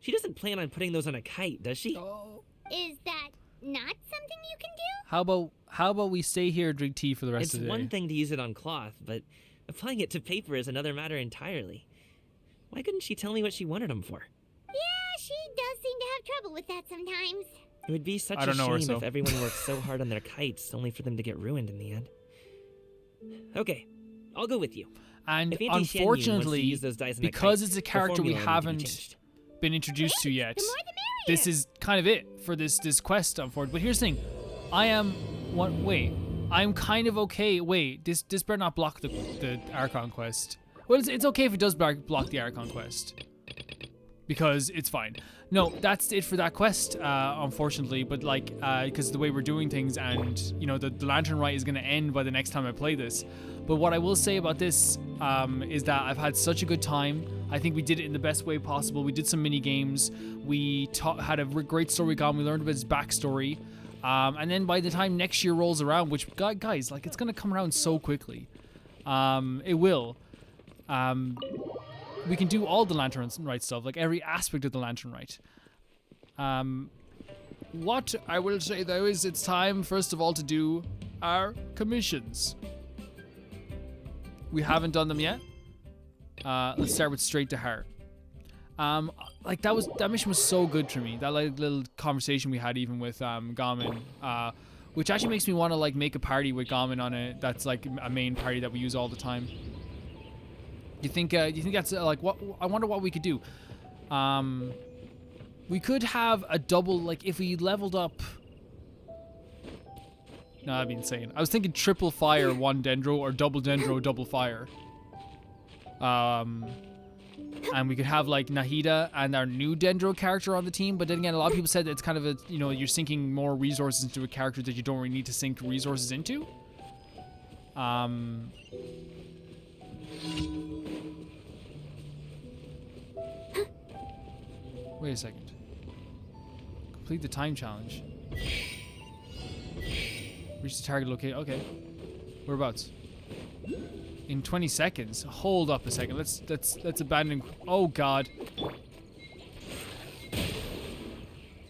She doesn't plan on putting those on a kite, does she? Is that not something you can do? How about we stay here and drink tea for the rest It's of the day? one thing to use it on cloth, but applying it to paper is another matter entirely. Why couldn't she tell me what she wanted them for? Yeah, she does seem to have trouble with that sometimes. It would be such I a don't know her, shame so. if everyone worked so hard on their kites only for them to get ruined in the end. Okay, I'll go with you. And If Auntie Xianyun wants to unfortunately, use those dice in a because kite, it's a the character we formula will need to be haven't changed. been introduced to yet, The more the merrier. this is kind of it for this quest, unfortunately. But here's the thing, I'm kind of okay. Wait, this better not block the Archon quest. Well, it's okay if it does block the Archon quest, because it's fine. No, that's it for that quest, unfortunately. But like, because the way we're doing things, and you know, the Lantern Rite is going to end by the next time I play this. But what I will say about this is that I've had such a good time. I think we did it in the best way possible. We did some mini games. We had a great story gone. We learned about his backstory. And then by the time next year rolls around, which guys, like, it's gonna come around so quickly. It will. We can do all the Lantern Rite stuff, like every aspect of the Lantern Rite. What I will say though is it's time, first of all, to do our commissions. We haven't done them yet. Let's start with Straight to Heart. Like that mission was so good for me. That like little conversation we had even with Gamin, which actually makes me want to like make a party with Gamin on it. That's like a main party that we use all the time. You think that's like what? I wonder what we could do. We could have a double, like if we leveled up. No, that'd be insane. I was thinking triple fire, one dendro, or double dendro, double fire. And we could have like Nahida and our new Dendro character on the team, but then again, a lot of people said that it's kind of a, you know, you're sinking more resources into a character that you don't really need to sink resources into. Wait a second. Complete the time challenge. Reach the target location. Okay. Whereabouts? In 20 seconds. Hold up a second. Let's abandon. Oh God.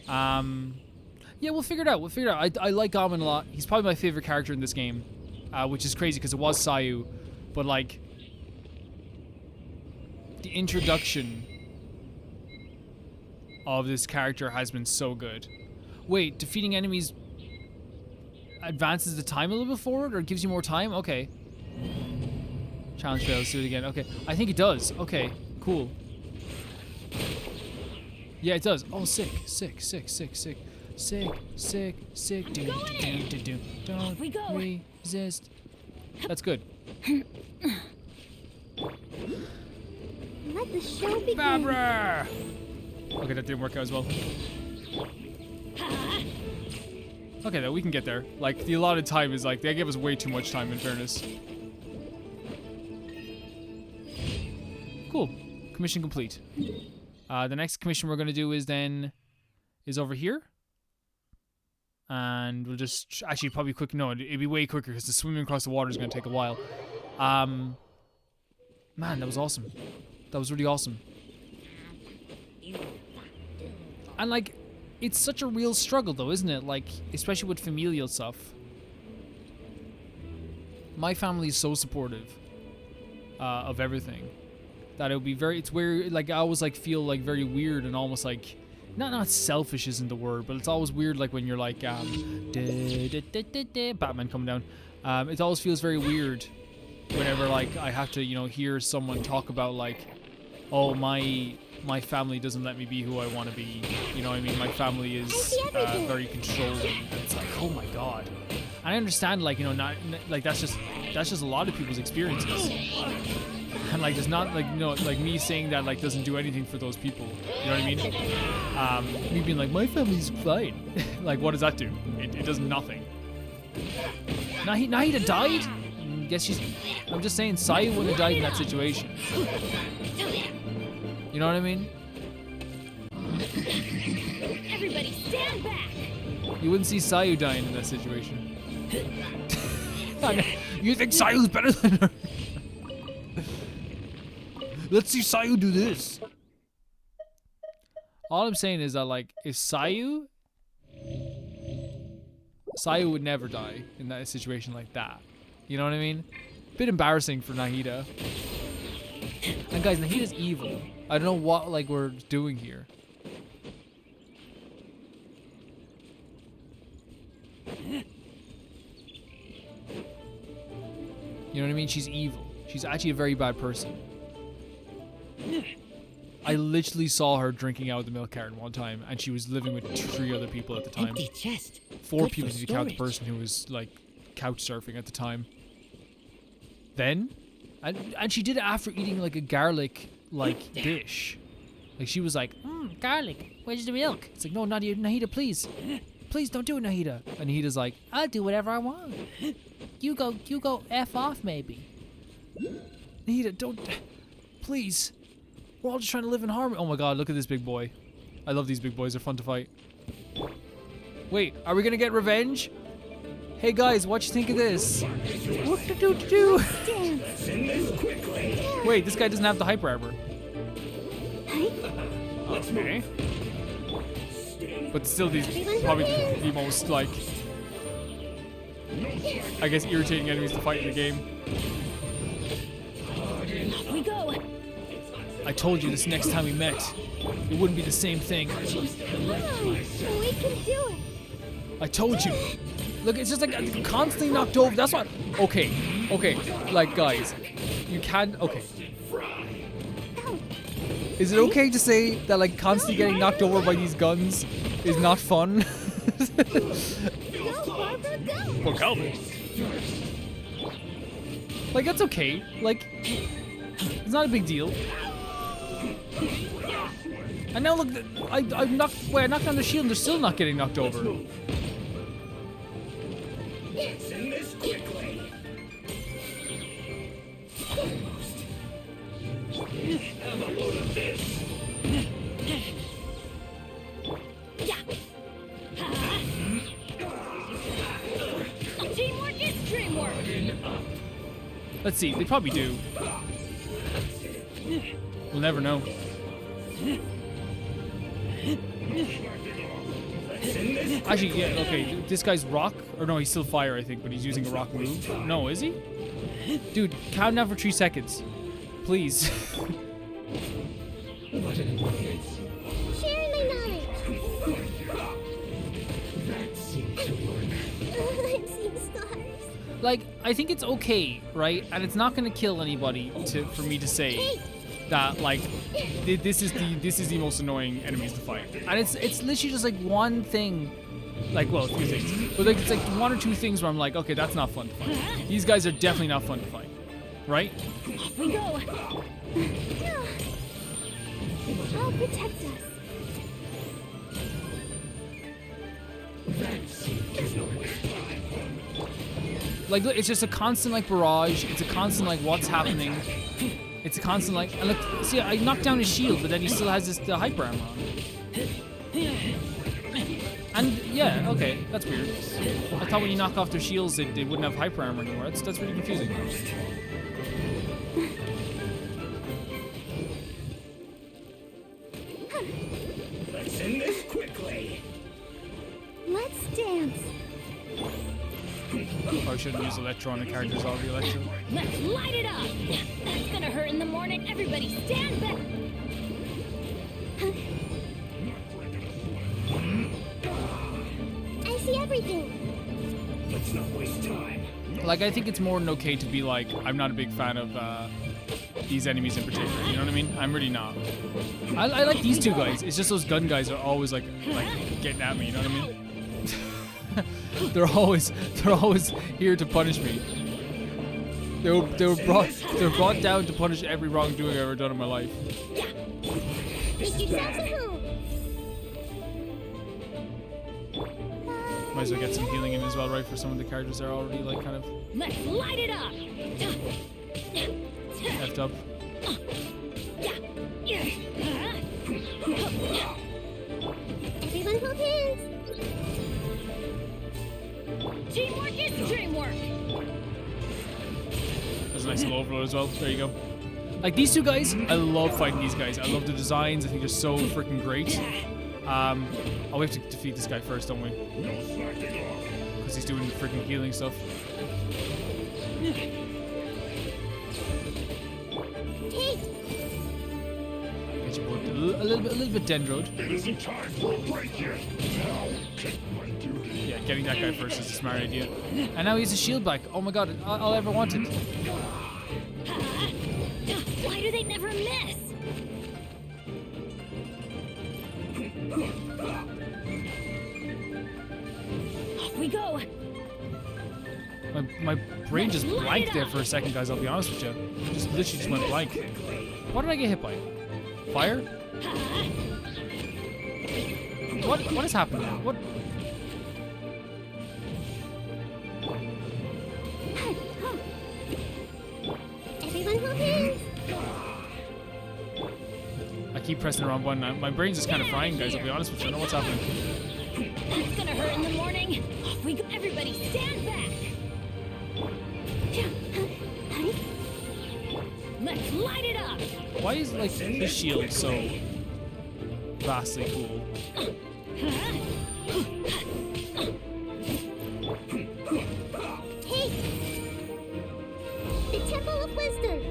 Yeah, we'll figure it out. We'll figure it out. I like Gamin a lot. He's probably my favorite character in this game, which is crazy because it was Sayu, but like the introduction of this character has been so good. Wait, defeating enemies advances the time a little bit forward or gives you more time? Okay. Challenge fails, do it again. Okay. I think it does. Okay, cool. Yeah, it does. Oh, sick. Don't we go. resist. That's good. Let the show begin. Babra! Okay, that didn't work out as well. Okay, though, we can get there. Like, the allotted time is like, they gave us way too much time, in fairness. Cool. Commission complete. The next commission we're going to do is over here. And we'll just, actually probably quick, no, it'd be way quicker because the swimming across the water is going to take a while. Man, that was awesome. That was really awesome. And like, it's such a real struggle though, isn't it? Like, especially with familial stuff. My family is so supportive of everything that it would be very, it's weird, like I always like feel like very weird and almost like, not selfish isn't the word, but it's always weird like when you're like, Batman coming down. It always feels very weird whenever like I have to, you know, hear someone talk about like, oh, my family doesn't let me be who I want to be. You know what I mean? My family is very controlling. And it's like, oh my God. And I understand, like, you know, not like that's just a lot of people's experiences. And like, there's not like, you know, like me saying that like doesn't do anything for those people. You know what I mean? Me being like, my family's fine. Like, what does that do? It does nothing. Nahida died? Guess she's. I'm just saying, Sayu would have died in that situation. You know what I mean? Everybody stand back! You wouldn't see Sayu dying in that situation. You think Sayu's better than her? Let's see Sayu do this. All I'm saying is that, like, if Sayu would never die in that situation like that. You know what I mean? Bit embarrassing for Nahida. And guys, Nahida's evil. I don't know what like we're doing here. You know what I mean? She's evil. She's actually a very bad person. I literally saw her drinking out of the milk carton one time, and she was living with 3 other people at the time. Empty chest. 4 Good people for if you count the storage. person who was like couch surfing at the time. Then, and she did it after eating like a garlic like dish. Like she was like, Garlic. Where's the milk? it's like, no, Nahida, please. Please don't do it, Nahida. And Nahida's like, I'll do whatever I want. You go F off maybe. Nahida, don't, please. We're all just trying to live in harmony. Oh my God, look at this big boy. I love these big boys, they're fun to fight. Wait, are we gonna get revenge? Hey guys, what you think of this? Whoop-de-doo-de-doo. Wait, this guy doesn't have the hyper armor. Okay. But still, these probably the most like, I guess, irritating enemies to fight in the game. Off we go! I told you this next time we met, it wouldn't be the same thing. Come on, we can do it. I told you. Look, it's just like I'm constantly knocked over. That's what. Okay. Like, guys, you can't. Okay. Is it okay to say that like constantly getting knocked over by these guns is not fun? Go, Barbara, go. Well, Calvin. Like, that's okay. Like, it's not a big deal. And now look, I knocked down the shield and they're still not getting knocked over. Let's see. They probably do. We'll never know. Actually, yeah, okay. This guy's rock, or no, he's still fire, I think, but he's using a rock move. No, is he? Dude, count down for 3 seconds, please. Sharing my knowledge. I'm seeing stars. Like, I think it's okay, right? And it's not gonna kill anybody for me to say that like this is the most annoying enemies to fight. And it's literally just like one thing. Like, well, 2 things. But like it's like 1 or 2 things where I'm like, okay, that's not fun to fight. These guys are definitely not fun to fight. Right? Off we go. I'll protect us. Like, look, it's just a constant like barrage. It's a constant like what's happening. It's a constant like, and look, see, I knocked down his shield, but then he still has the hyper armor on. And yeah, okay, that's weird. I thought when you knock off their shields, they wouldn't have hyper armor anymore. That's really confusing. Let's end this quickly. Let's dance. I shouldn't use Electro on the characters already Electro. Let's light it up. That's gonna hurt in the morning. Everybody stand back. I see everything. Let's not waste time. Like, I think it's more than okay to be like, I'm not a big fan of these enemies in particular. You know what I mean? I'm really not. I like these 2 guys. It's just those gun guys are always like getting at me. You know what I mean? they're always here to punish me. They were brought down to punish every wrongdoing I've ever done in my life. Make yourselves at home. Might as well get some healing in as well, right? For some of the characters that are already like kind of Let's light it up. effed up. Everyone hold hands. Teamwork is dreamwork. There's a nice little overload as well. There you go. Like these 2 guys, I love fighting these guys. I love the designs. I think they're so freaking great. Oh, we have to defeat this guy first, don't we? Because he's doing the freaking healing stuff. Hey, Get your boat a little bit dendroed. It isn't time for a break yet. Now, take my duty. Yeah, getting that guy first is a smart idea. And now he has a shield back. Oh my god, all I ever wanted. Why do they never miss? Off we go. My brain just blanked there for a second, guys, I'll be honest with you. Just literally just went blank. What did I get hit by? Fire? What is happening now? What? everyone hold hands. I keep pressing the wrong button. My brain's just kind of frying, guys, I'll be honest with you. I don't know what's happening. That's gonna hurt in the morning. Off we go. Everybody stand back. Let's light it up. Why is, like, his shield so vastly cool? Hey, the Temple of Wisdom.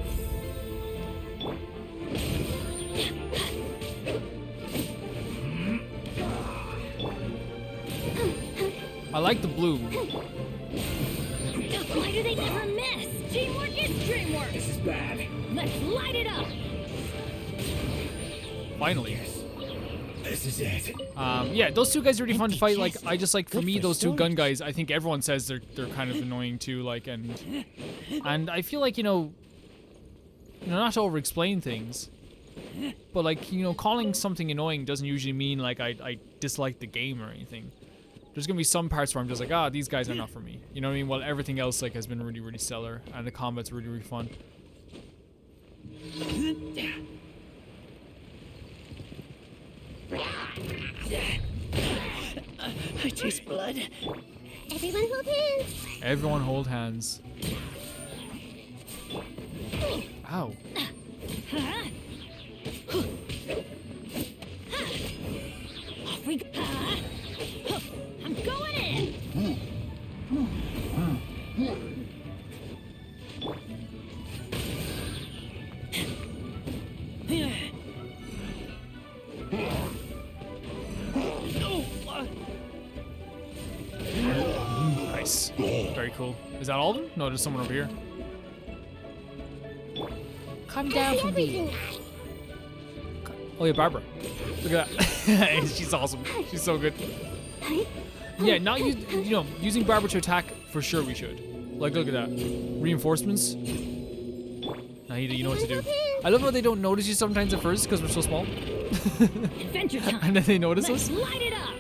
I like the blue. Why do they never miss? Teamwork is dreamwork. This is bad. Let's light it up. Finally. This is it. Yeah, those 2 guys are really fun to fight. Like, I just like, for me, those 2 gun guys, I think everyone says they're kind of annoying too. Like, and I feel like, you know, not to over-explain things, but like, you know, calling something annoying doesn't usually mean like I dislike the game or anything. There's gonna be some parts where I'm just like, these guys are not for me. You know what I mean? While everything else like has been really, really stellar, and the combat's really, really fun. I taste blood. Everyone hold hands. Everyone hold hands. Ow. Off we go. I'm going in. Nice. Very cool. Is that all of them? No, there's someone over here. Come down from there. Oh yeah, Barbara. Look at that. She's awesome. She's so good. Yeah, not using Barbara to attack for sure we should. Like, look at that. Reinforcements. Now you know what to do. I love how they don't notice you sometimes at first because we're so small. Adventure time. And then they notice Let's us. light it up.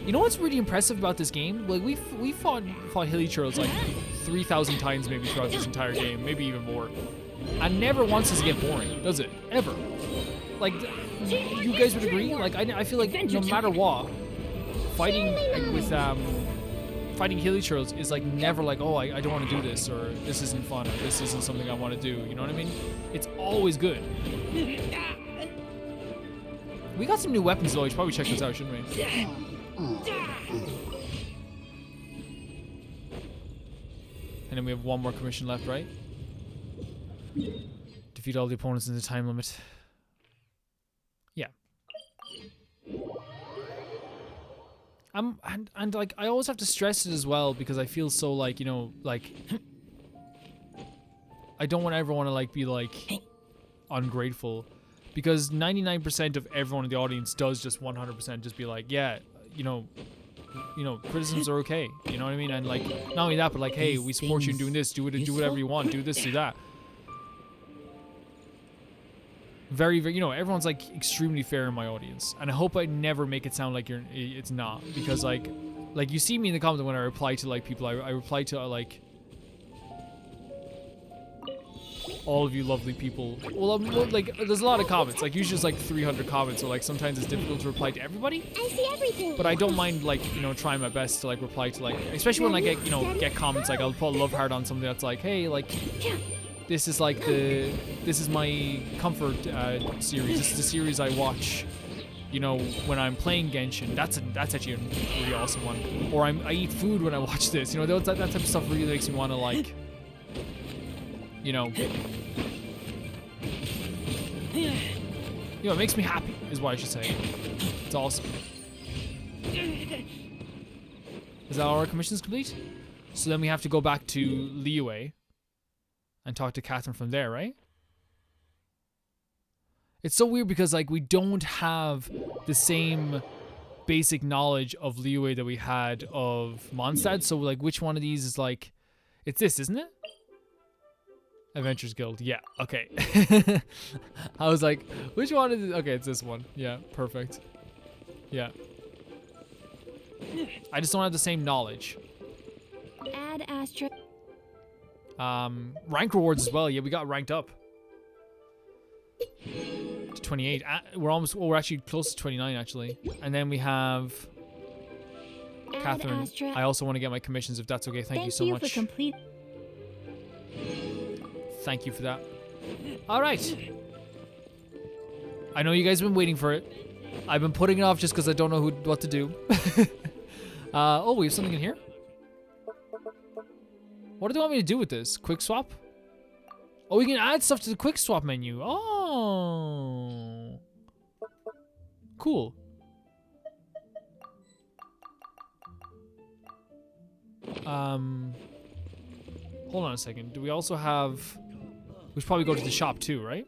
You know what's really impressive about this game? Like we fought hilly churls like 3,000 times maybe throughout this entire game, maybe even more. And never once does it get boring, does it? Ever. Like, you guys would agree? Like, I feel like no matter what, fighting with fighting hilly churls is like never like, oh, I don't want to do this, or this isn't fun, or this isn't something I want to do. You know what I mean? It's always good. We got some new weapons though. We should probably check those out, shouldn't we? And then we have one more commission left, right? Defeat all the opponents in the time limit. Yeah. And like I always have to stress it as well because I feel so like, you know, like I don't ever want to like be like ungrateful because 99% of everyone in the audience does just 100% just be like, yeah, you know, criticisms are okay. You know what I mean? And like not only that, but like, hey, we support you in doing this. Do whatever you want. Do this, do that. Very, very, you know, everyone's like extremely fair in my audience, and I hope I never make it sound like it's not, because like you see me in the comments when I reply to like people, I reply to like all of you lovely people. Well, like there's a lot of comments, like usually it's like 300 comments, so like sometimes it's difficult to reply to everybody. I see everything. But I don't mind like, you know, trying my best to like reply to like, especially when I get, you know, get comments like I'll put a love heart on something that's like, hey, like. This is like this is my comfort series. This is the series I watch, you know, when I'm playing Genshin. That's actually a really awesome one. Or I eat food when I watch this. You know, that type of stuff really makes me want to like, you know, it makes me happy is what I should say. It's awesome. Is that all our commissions complete? So then we have to go back to Liyue and talk to Catherine from there, right? It's so weird because like we don't have the same basic knowledge of Liyue that we had of Mondstadt. So like which one of these is like, it's this, isn't it? Adventures Guild. Yeah, okay. I was like, which one is it? Okay, it's this one. Yeah, perfect. Yeah. I just don't have the same knowledge. Add asterisk. Rank rewards as well. Yeah, we got ranked up to 28. We're actually close to 29 actually. And then we have Catherine. I also want to get my commissions if that's okay. Thank you so much. Thank you for that. All right. I know you guys have been waiting for it. I've been putting it off just because I don't know what to do. Oh, we have something in here. What do they want me to do with this? Quick swap? Oh, we can add stuff to the quick swap menu. Oh. Cool. Hold on a second. Do we also have... We should probably go to the shop too, right?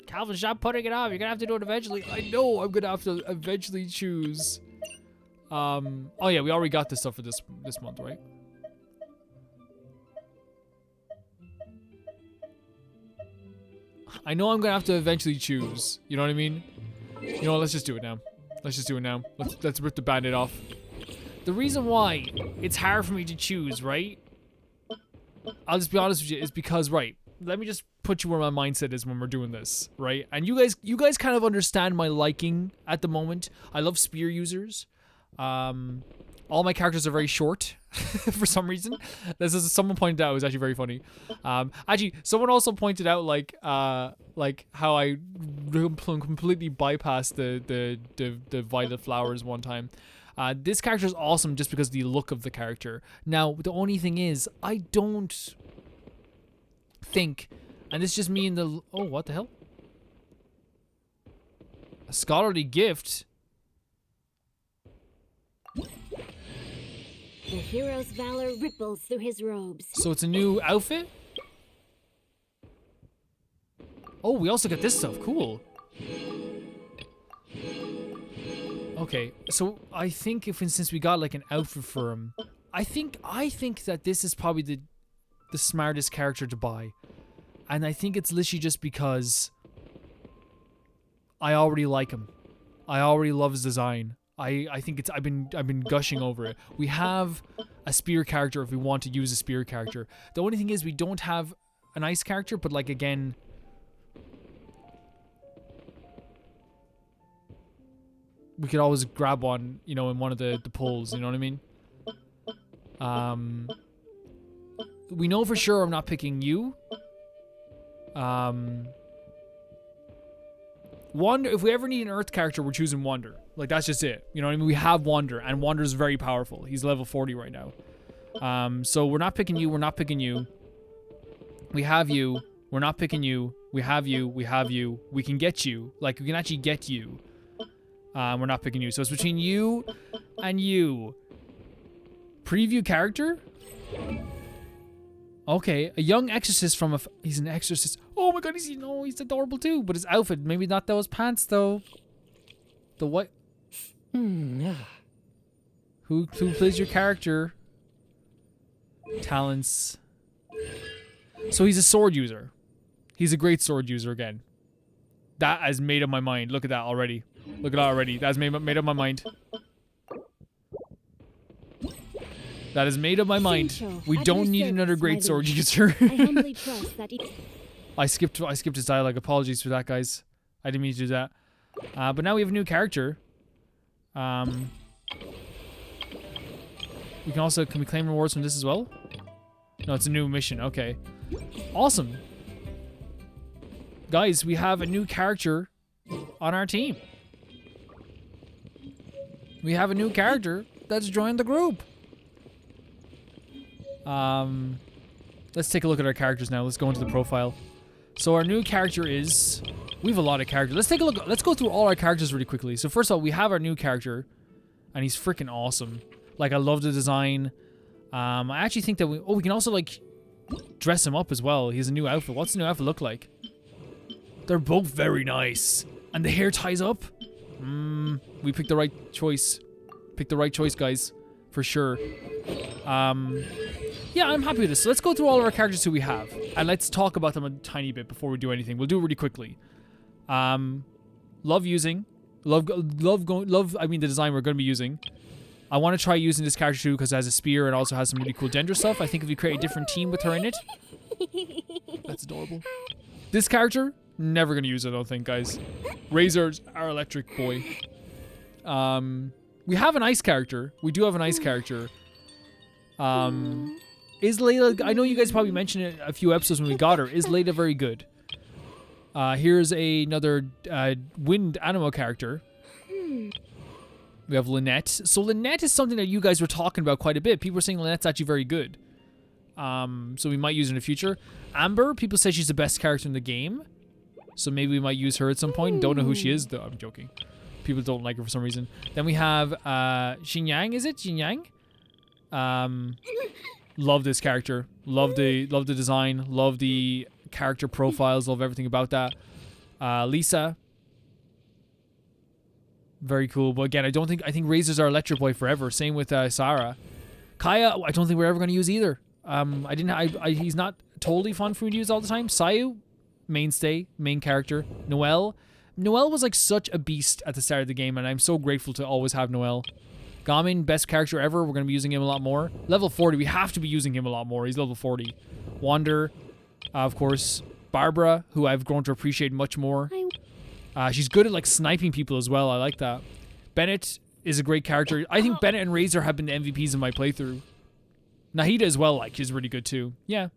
Calvin, stop putting it off. You're gonna have to do it eventually. I know I'm gonna have to eventually choose. Oh yeah, we already got this stuff for this month, right? I know I'm gonna have to eventually choose. You know what I mean? You know what, let's just do it now. Let's just do it now. Let's rip the band-aid off. The reason why it's hard for me to choose, right? I'll just be honest with you, is because, right, let me just put you where my mindset is when we're doing this, right? And you guys kind of understand my liking at the moment. I love spear users. All my characters are very short. for some reason. This is someone pointed out. It was actually very funny. Actually, someone also pointed out like how I completely bypassed the violet flowers one time. This character is awesome just because of the look of the character. Now, the only thing is, I don't think, and this is just me in the... Oh, what the hell? A scholarly gift? The hero's valor ripples through his robes. So it's a new outfit? Oh, we also got this stuff. Cool. Okay, so I think if instance we got like an outfit for him, I think that this is probably the smartest character to buy. And I think it's literally just because I already like him. I already love his design. I think it's I've been gushing over it. We have a spear character if we want to use a spear character. The only thing is we don't have an ice character, but like again, we could always grab one, you know, in one of the pulls, you know what I mean? We know for sure I'm not picking you. Wander, if we ever need an Earth character, we're choosing Wander. Like, that's just it. You know what I mean? We have Wander, and Wander's very powerful. He's level 40 right now. So we're not picking you, we're not picking you. We have you, we're not picking you. We have you, we have you. We can get you. Like, we can actually get you. We're not picking you. So it's between you and you. Preview character? Okay, a young exorcist from he's an exorcist. Oh my god, he's adorable too. But his outfit, maybe not those pants though. The what? Who plays your character? Talents. So he's a sword user. He's a great sword user again. That has made up my mind. Look at that already. Look at that already. That's made up my mind. That has made up my mind. We don't need another great sword user. I humbly trust that I skipped his dialogue. Apologies for that, guys. I didn't mean to do that. But now we have a new character. We can we claim rewards from this as well? No, it's a new mission. Okay. Awesome. Guys, we have a new character on our team. We have a new character that's joined the group. Let's take a look at our characters now. Let's go into the profile. So our new character is... We have a lot of characters. Let's take a look. Let's go through all our characters really quickly. So first of all, we have our new character. And he's freaking awesome. Like, I love the design. I actually think that we can also, like, dress him up as well. He has a new outfit. What's the new outfit look like? They're both very nice. And the hair ties up. We picked the right choice. Picked the right choice, guys. For sure. Yeah, I'm happy with this. So let's go through all of our characters who we have. And let's talk about them a tiny bit before we do anything. We'll do it really quickly. Love using. Love, I mean, the design we're going to be using. I want to try using this character too because it has a spear and also has some really cool Dendra stuff. I think if we create a different team with her in it. That's adorable. This character, never going to use it, I don't think, guys. Razor's our electric boy. We have an ice character. We do have an ice character. Is Layla... I know you guys probably mentioned it a few episodes when we got her. Is Layla very good? Here's another wind animal character. We have Lynette. So Lynette is something that you guys were talking about quite a bit. People were saying Lynette's actually very good. So we might use her in the future. Amber, people say she's the best character in the game. So maybe we might use her at some point. Don't know who she is, though. I'm joking. People don't like her for some reason. Then we have Xingyang, is it? Xingyang? Love this character. Love the design. Love the character profiles. Love everything about that. Lisa. Very cool. But again, I think Razor's our electric boy forever. Same with Sarah. Kaya, I don't think we're ever going to use either. He's not totally fun for me to use all the time. Sayu, mainstay, main character. Noelle was like such a beast at the start of the game, and I'm so grateful to always have Noelle. Gamin, best character ever. We're going to be using him a lot more. Level 40, we have to be using him a lot more. He's level 40. Wander, of course. Barbara, who I've grown to appreciate much more. She's good at like sniping people as well. I like that. Bennett is a great character. I think Bennett and Razor have been the MVPs in my playthrough. Nahida as well, like, she's really good too. Yeah.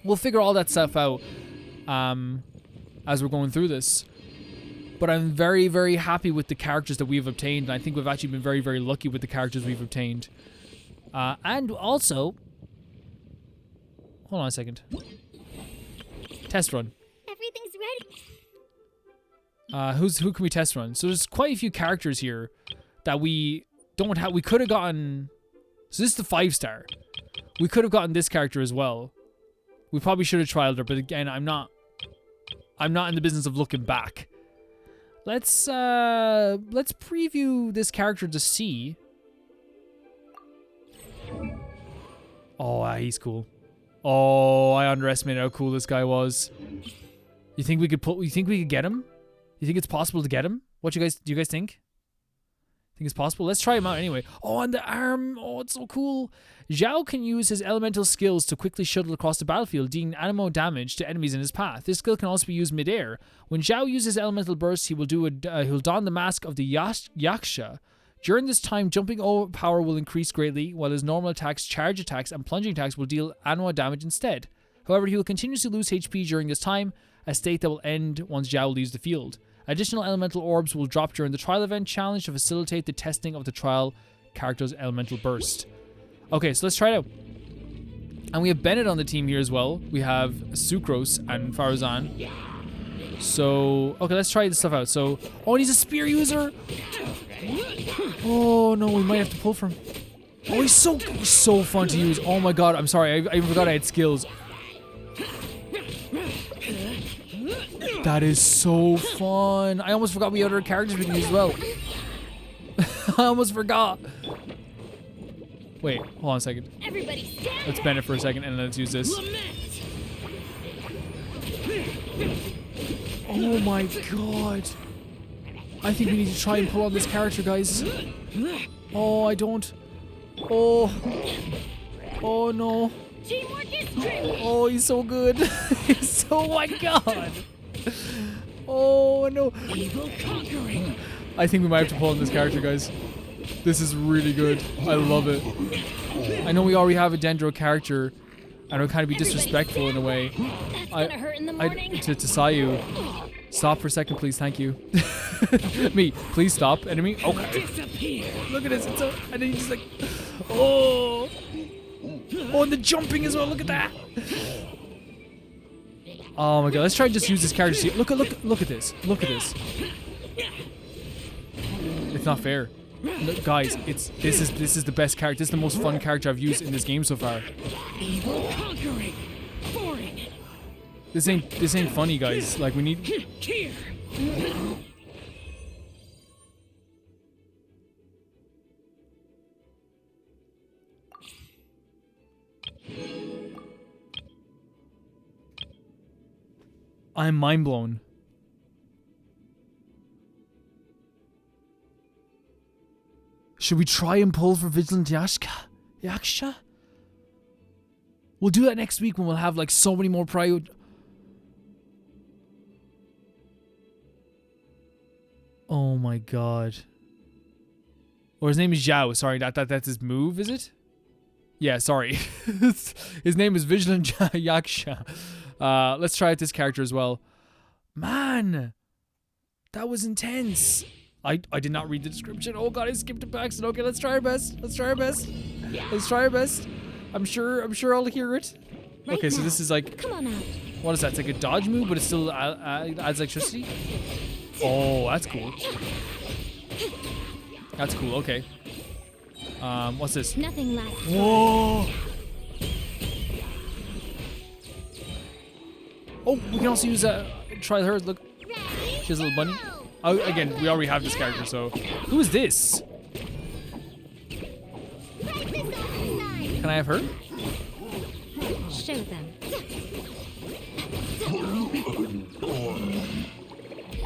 We'll figure all that stuff out as we're going through this. But I'm very, very happy with the characters that we've obtained. And I think we've actually been very, very lucky with the characters we've obtained. And also... Hold on a second. Test run. Everything's ready. Who can we test run? So there's quite a few characters here that we don't have. We could have gotten... So this is the 5-star. We could have gotten this character as well. We probably should have trialed her, but again, I'm not in the business of looking back. Let's preview this character to see. Oh, he's cool. Oh, I underestimated how cool this guy was. You think we could get him? You think it's possible to get him? Do you guys think? Think it's possible? Let's try him out anyway. Oh, and the arm. Oh, it's so cool. Zhao can use his elemental skills to quickly shuttle across the battlefield, dealing animal damage to enemies in his path. This skill can also be used mid-air. When Zhao uses elemental burst, he'll don the mask of the Yaksha. During this time, jumping power will increase greatly, while his normal attacks, charge attacks, and plunging attacks will deal animal damage instead. However, he will continuously lose HP during this time, a state that will end once Zhao leaves the field. Additional elemental orbs will drop during the trial event challenge to facilitate the testing of the trial character's elemental burst. Okay, so let's try it out. And we have Bennett on the team here as well. We have Sucrose and Farazan. So, okay, let's try this stuff out. So, oh, and he's a spear user. Oh no, we might have to pull from. Oh, he's so fun to use. Oh my god, I'm sorry, I forgot I had skills. That is so fun. I almost forgot we had other characters we can use as well. I almost forgot. Wait, hold on a second. Let's bend it for a second and let's use this. Oh my god. I think we need to try and pull on this character, guys. Oh, I don't. Oh. Oh no. Oh, he's so good. He's so, oh my god. Oh no. I think we might have to pull on this character, guys. This is really good. I love it. I know we already have a Dendro character, and it'll kind of be disrespectful in a way. To Sayu. Stop for a second, please. Thank you. Me, please stop. Enemy. Okay. Look at this. It's so. And then he's just like, oh. Oh, and the jumping as well. Look at that. Oh my god. Let's try and just use this character. See, look at this. Look at this. It's not fair. Look, guys, this is the best character. This is the most fun character I've used in this game so far. This ain't funny, guys. Like, we need. I'm mind blown. Should we try and pull for Vigilant Yaksha? We'll do that next week when we'll have like so many more Oh my god. Or his name is Zhao. Sorry, that's his move, is it? Yeah, sorry. His name is Vigilant Yaksha. Let's try out this character as well. Man, that was intense. I did not read the description. Oh god, I skipped it by accident. Okay, let's try our best. Let's try our best. Let's try our best. I'm sure I'll hear it. Okay, so this is like, Come on out. what is that? It's like a dodge move, but it still adds electricity. Oh, that's cool. That's cool. Okay. What's this? Nothing lasts. Whoa. Oh, we can also use try her. Look, she has a little bunny. Oh, again, we already have this character, so who is this? Can I have her? Show them.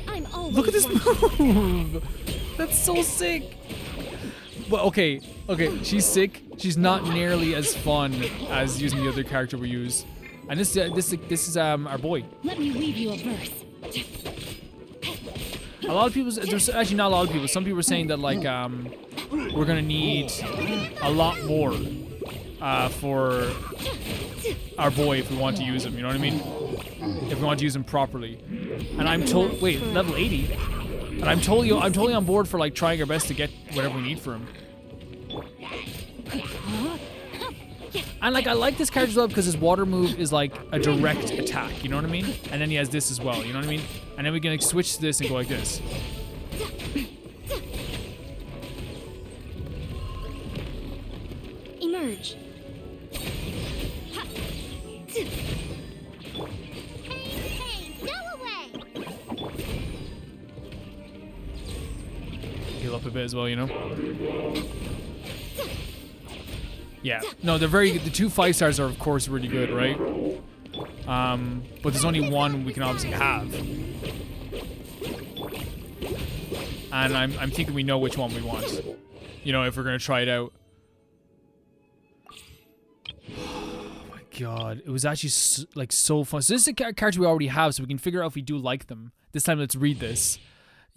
I'm always Look at this move. That's so sick. But okay, she's sick. She's not nearly as fun as using the other character we use. And this is our boy. Let me weave you a verse. A lot of people, there's actually not a lot of people. Some people are saying that like we're gonna need a lot more for our boy if we want to use him. You know what I mean? If we want to use him properly. And I'm told, wait, level 80. And I'm totally on board for like trying our best to get whatever we need for him. And like I like this character as well because his water move is like a direct attack, you know what I mean? And then he has this as well, you know what I mean? And then we can like, switch to this and go like this. Emerge. Hey, go away! Heal up a bit as well, you know? Yeah, no, they're very good. The 2 5-stars are, of course, really good, right? But there's only one we can obviously have. And I'm thinking we know which one we want. You know, if we're going to try it out. Oh my god, it was actually so fun. So this is a character we already have, so we can figure out if we do like them. This time, let's read this.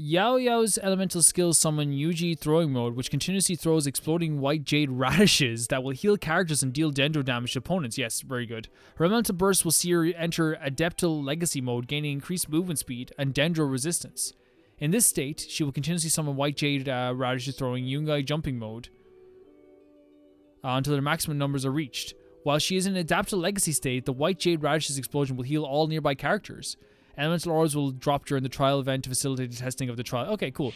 Yao Yao's elemental skills summon Yuji throwing mode, which continuously throws exploding white jade radishes that will heal characters and deal dendro damage to opponents. Yes, very good. Her elemental burst will see her enter Adeptal Legacy mode, gaining increased movement speed and dendro resistance. In this state, she will continuously summon white jade radishes throwing Yungai jumping mode until their maximum numbers are reached. While she is in Adaptal Legacy state, the white jade radishes explosion will heal all nearby characters. Elemental auras will drop during the trial event to facilitate the testing of the trial. Okay, cool.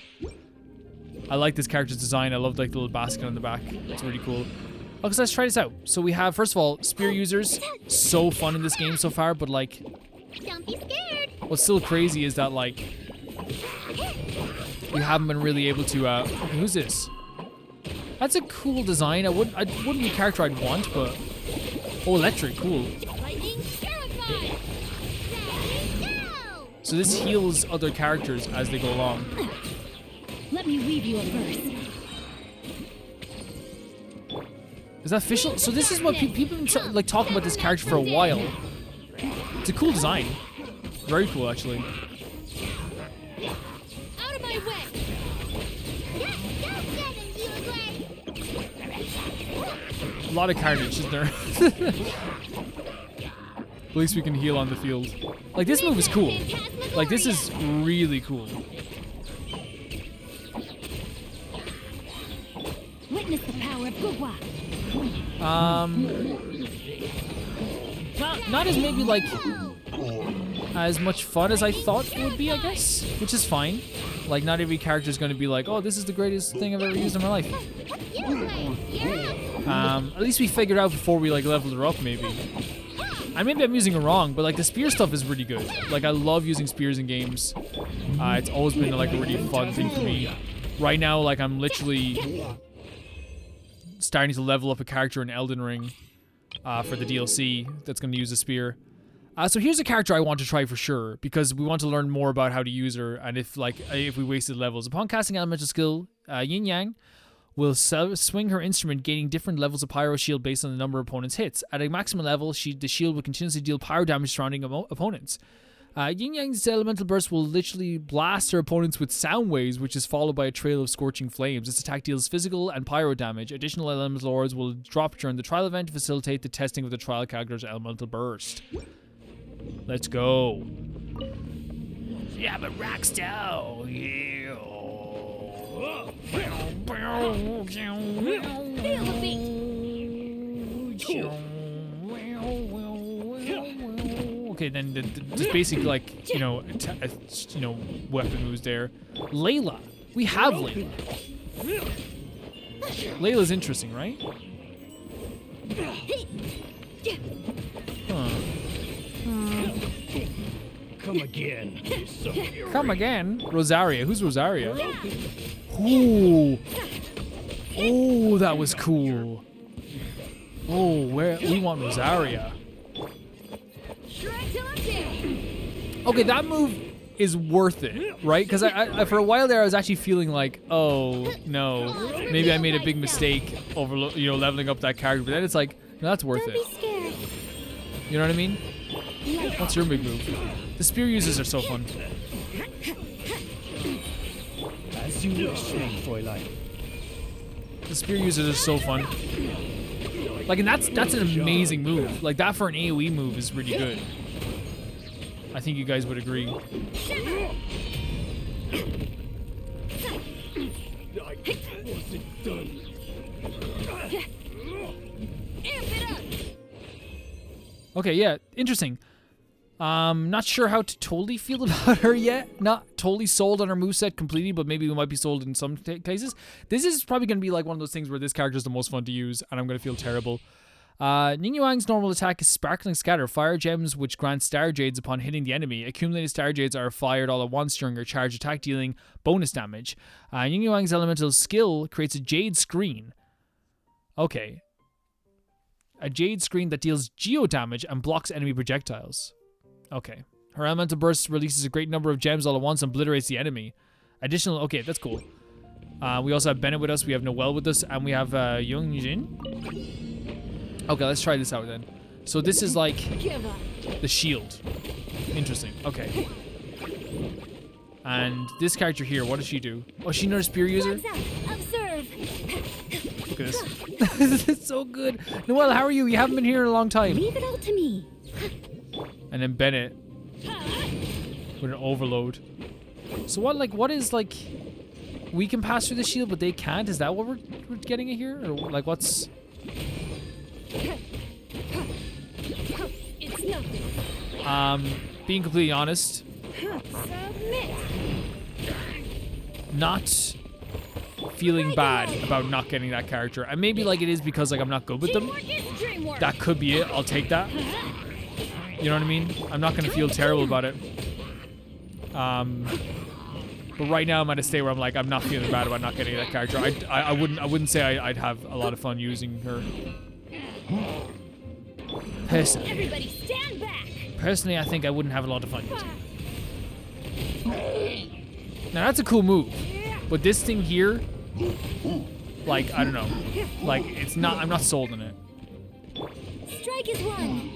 I like this character's design. I love like the little basket on the back. It's really cool. Okay, so let's try this out. So we have, first of all, spear users. So fun in this game so far, but like... Don't be scared! What's still crazy is that like... we haven't been really able to... okay, who's this? That's a cool design. It wouldn't be a character I'd want, but... Oh, electric, cool. Lightning terrified! Ready, go! So this heals other characters as they go along. Let me weave you a verse. Is that official? So this is what people have been like talking about this character for a while. It's a cool design. Very cool, actually. Out of my way! Don't get him, Uruguay! A lot of carnage, isn't there? At least we can heal on the field. Like, this move is cool. Like, this is really cool. Witness the power of Gugwa. Not as maybe like as much fun as I thought it would be, I guess, which is fine. Like, not every character is going to be like, oh, this is the greatest thing I've ever used in my life. At least we figured out before we like leveled her up, maybe. And maybe I'm using it wrong, but like the spear stuff is really good. Like, I love using spears in games. It's always been like a really fun thing for me. Right now, like, I'm literally starting to level up a character in Elden Ring for the DLC that's going to use a spear. So here's a character I want to try for sure, because we want to learn more about how to use her, and if we wasted levels. Upon casting elemental skill, Yin Yang will swing her instrument, gaining different levels of pyro shield based on the number of opponents' hits. At a maximum level, the shield will continuously deal pyro damage surrounding opponents. Yin Yang's elemental burst will literally blast her opponents with sound waves, which is followed by a trail of scorching flames. This attack deals physical and pyro damage. Additional elemental auras will drop during the trial event to facilitate the testing of the trial character's elemental burst. Let's go. Yeah, but Rockstar. Yeah. Okay, then just basically like, you know, weapon moves there. Layla. We have Layla. Layla's interesting, right? Huh. Come again. Come again? Rosaria. Who's Rosaria? Ooh. Oh, that was cool. Oh, we want Rosaria. Okay, that move is worth it, right? Because I for a while there, I was actually feeling like, oh no, maybe I made a big mistake over leveling up that character. But then it's like, no, that's worth it. You know what I mean? What's your big move? The spear users are so fun. As you wish, Fräulein. The spear users are so fun. Like, and that's an amazing move. Like, that for an AoE move is really good. I think you guys would agree. Okay, yeah, interesting. Not sure how to totally feel about her yet. Not totally sold on her moveset completely, but maybe we might be sold in some cases. This is probably going to be like one of those things where this character is the most fun to use, and I'm going to feel terrible. Ning Yuang's normal attack is Sparkling Scatter. Fire gems which grant Star Jades upon hitting the enemy. Accumulated Star Jades are fired all at once during her charge attack, dealing bonus damage. Ning Yuang's elemental skill creates a Jade Screen. Okay. A Jade Screen that deals geo damage and blocks enemy projectiles. Okay. Her elemental burst releases a great number of gems all at once and obliterates the enemy. Additional... Okay, that's cool. We also have Bennett with us. We have Noelle with us. And we have Young Jin. Okay, let's try this out then. So this is like the shield. Interesting. Okay. And this character here, what does she do? Oh, is she another spear user? Observe. Look at this. This is so good. Noelle, how are you? You haven't been here in a long time. Leave it all to me. And then Bennett with an overload. So what is like, we can pass through the shield but they can't? Is that what we're getting at here? Or like what's... It's nothing. Being completely honest, Submit. not feeling bad about not getting that character. And maybe like it is because like I'm not good with them. Teamwork is dreamwork. That could be it. I'll take that. You know what I mean? I'm not gonna feel terrible about it. But right now I'm at a state where I'm like, I'm not feeling bad about not getting that character. I wouldn't say I'd have a lot of fun using her. Personally. Everybody stand back. Personally, I think I wouldn't have a lot of fun using her. Now that's a cool move. But this thing here, like, I don't know. Like, it's not, I'm not sold on it. Strike is one.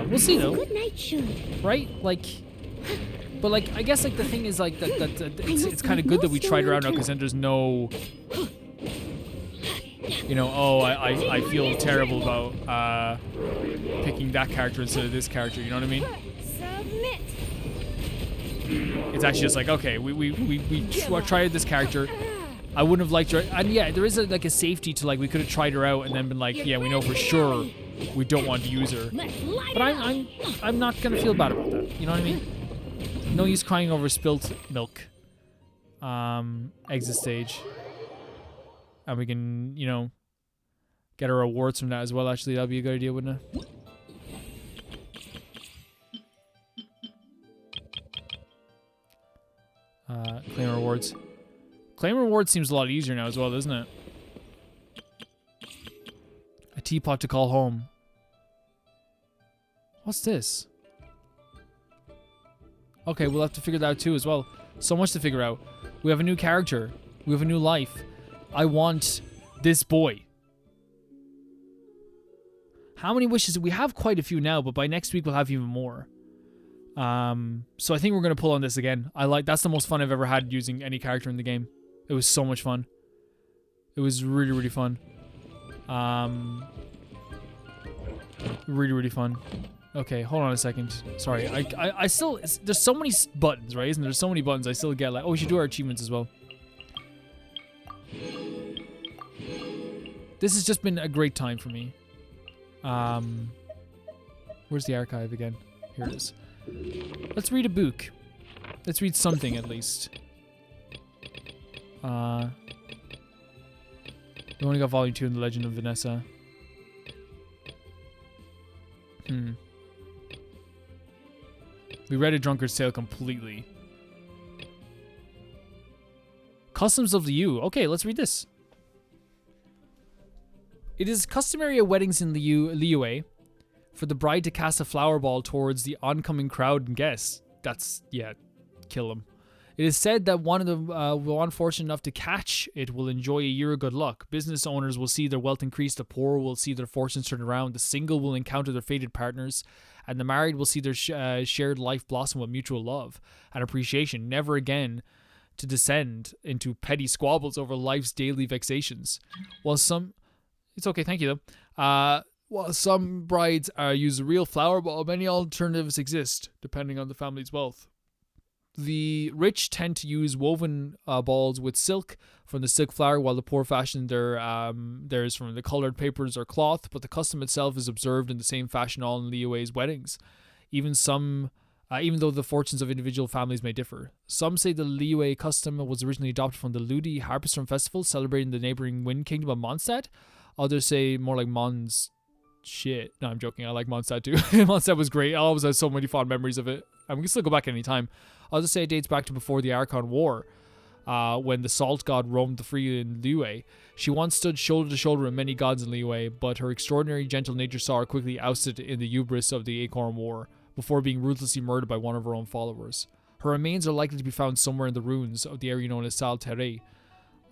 We'll see though. Good night, Shun. Right? Like, but like, I guess like the thing is like that it's kind of good that we tried her out now because then there's no, you know, oh, I feel terrible about picking that character instead of this character. You know what I mean? Submit. It's actually just like, okay, we tried this character. I wouldn't have liked her, and yeah, there is like a safety to like we could have tried her out and then been like, yeah, we know for sure we don't want to use her. But I'm not gonna feel bad about that. You know what I mean? No use crying over spilt milk. Exit stage. And we can, you know, get our rewards from that as well. Actually, that'd be a good idea, wouldn't it? Claim rewards. Claim rewards seems a lot easier now as well, doesn't it? A teapot to call home. What's this? Okay, we'll have to figure that out too as well. So much to figure out. We have a new character. We have a new life. I want this boy. How many wishes? We have quite a few now, but by next week we'll have even more. So I think we're going to pull on this again. That's the most fun I've ever had using any character in the game. It was so much fun. It was really, really fun. Really, really fun. Okay, hold on a second. Sorry, I still, there's so many buttons, right? Isn't there? There's so many buttons I still get like, oh, we should do our achievements as well. This has just been a great time for me. Where's the archive again? Here it is. Let's read a book. Let's read something at least. We only got volume 2 in The Legend of Vanessa. We read A Drunkard's Tale completely. Customs of the U. Okay, let's read this. It is customary at weddings in Liyue for the bride to cast a flower ball towards the oncoming crowd and guests. That's, yeah, kill them. It is said that one of the one fortunate enough to catch it will enjoy a year of good luck. Business owners will see their wealth increase, the poor will see their fortunes turn around, the single will encounter their fated partners, and the married will see their shared life blossom with mutual love and appreciation. Never again to descend into petty squabbles over life's daily vexations. While some... It's okay, thank you, though. While some brides use a real flower ball, many alternatives exist, depending on the family's wealth. The rich tend to use woven balls with silk from the silk flower, while the poor fashion theirs from the colored papers or cloth, but the custom itself is observed in the same fashion all in Liyue's weddings. Even though the fortunes of individual families may differ. Some say the Liyue custom was originally adopted from the Ludi Harpistrom Festival, celebrating the neighboring Wind Kingdom of Mondstadt. Others say more like Mons... Shit. No, I'm joking. I like Mondstadt too. Mondstadt was great. I always had so many fond memories of it. And we can still go back any time. Others say it dates back to before the Archon War, when the Salt God roamed the free in Liyue. She once stood shoulder to shoulder with many gods in Liyue, but her extraordinary gentle nature saw her quickly ousted in the hubris of the Acorn War, before being ruthlessly murdered by one of her own followers. Her remains are likely to be found somewhere in the ruins of the area known as Sal Terre.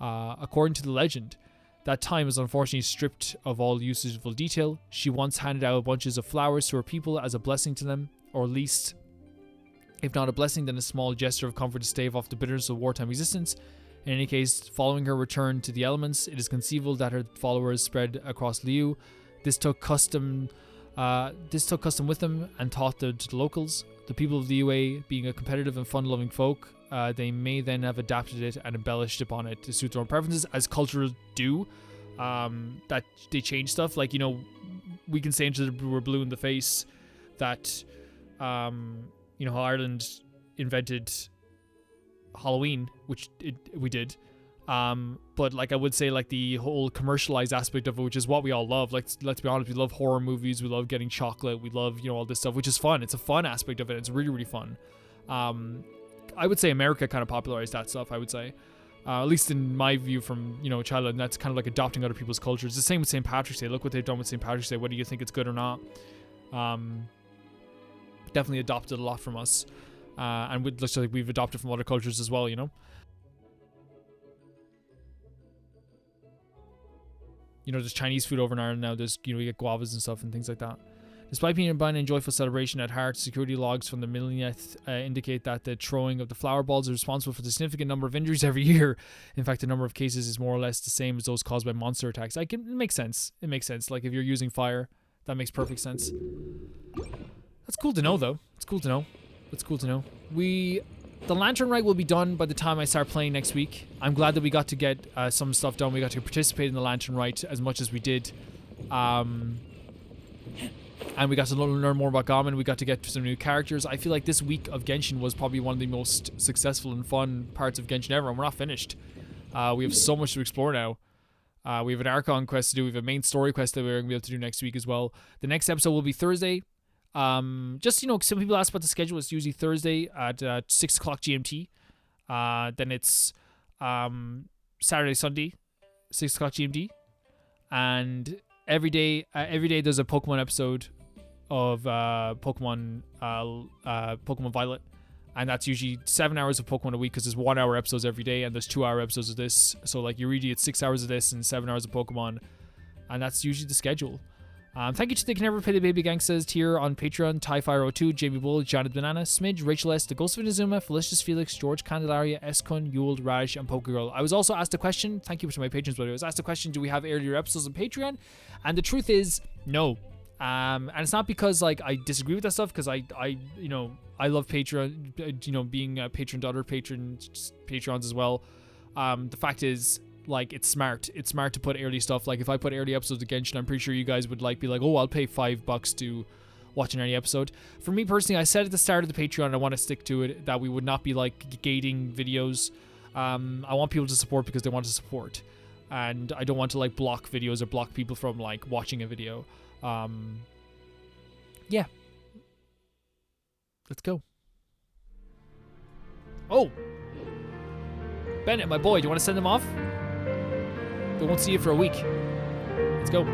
According to the legend, that time is unfortunately stripped of all useful detail. She once handed out bunches of flowers to her people as a blessing to them, or at least, if not a blessing, then a small gesture of comfort to stave off the bitterness of wartime existence. In any case, following her return to the elements, it is conceivable that her followers spread across Liu. This took custom with them and taught to the locals. The people of Liyue, being a competitive and fun-loving folk, they may then have adapted it and embellished upon it to suit their own preferences, as cultures do. That they change stuff. Like, you know, we can say into the we're blue in the face that, you know, how Ireland invented Halloween, which we did. But like I would say, like the whole commercialized aspect of it, which is what we all love. Like, let's be honest, we love horror movies, we love getting chocolate, we love, you know, all this stuff, which is fun. It's a fun aspect of it. It's really, really fun. I would say America kind of popularized that stuff, I would say. At least in my view from, you know, childhood, and that's kind of like adopting other people's cultures. The same with St. Patrick's Day. Look what they've done with St. Patrick's Day. Whether you think it's good or not. Definitely adopted a lot from us. And it looks like we've adopted from other cultures as well, you know? You know, there's Chinese food over in Ireland now. There's, you know, you get guavas and stuff and things like that. Despite being a benign and joyful celebration at heart, security logs from the Millionth indicate that the throwing of the flower balls is responsible for the significant number of injuries every year. In fact, the number of cases is more or less the same as those caused by monster attacks. It makes sense. It makes sense. Like, if you're using fire, that makes perfect sense. That's cool to know, though. It's cool to know. It's cool to know. The Lantern Rite will be done by the time I start playing next week. I'm glad that we got to get some stuff done. We got to participate in the Lantern Rite as much as we did. And we got to learn more about Gammon. We got to get some new characters. I feel like this week of Genshin was probably one of the most successful and fun parts of Genshin ever, and we're not finished. We have so much to explore now. We have an Archon quest to do. We have a main story quest that we're going to be able to do next week as well. The next episode will be Thursday. Just, you know, some people ask about the schedule. It's usually Thursday at 6 o'clock GMT. Then it's Saturday, Sunday, 6 o'clock GMT. And every day there's a Pokemon episode of Pokemon Violet, and that's usually 7 hours of Pokemon a week, because there's 1 hour episodes every day, and there's 2 hour episodes of this. So like you really, it's 6 hours of this and 7 hours of Pokemon, and that's usually the schedule. Thank you to the Can Never Pay the Baby Gangstas tier on Patreon: Tyfire02, Jamie Bull, Janet Banana, Smidge, Rachel S, The Ghost of Inazuma, Felicious Felix, George Candelaria, Eskun, Yule, Raj, and Pokegirl. I was also asked a question. Thank you to my patrons, by the way. I was asked a question: do we have earlier episodes on Patreon? And the truth is, no. And it's not because like I disagree with that stuff, because I you know, I love Patreon, you know, being a patron to other patrons as well. The fact is, like, it's smart to put early stuff. Like, if I put early episodes of Genshin, I'm pretty sure you guys would like be like, oh, I'll pay $5 to watch an early episode. For me personally, I said at the start of the Patreon, I want to stick to it, that we would not be like gating videos. I want people to support because they want to support, and I don't want to like block videos or block people from like watching a video. Yeah, let's go. Oh, Bennett, my boy, do you want to send them off? They won't see you for a week. Let's go.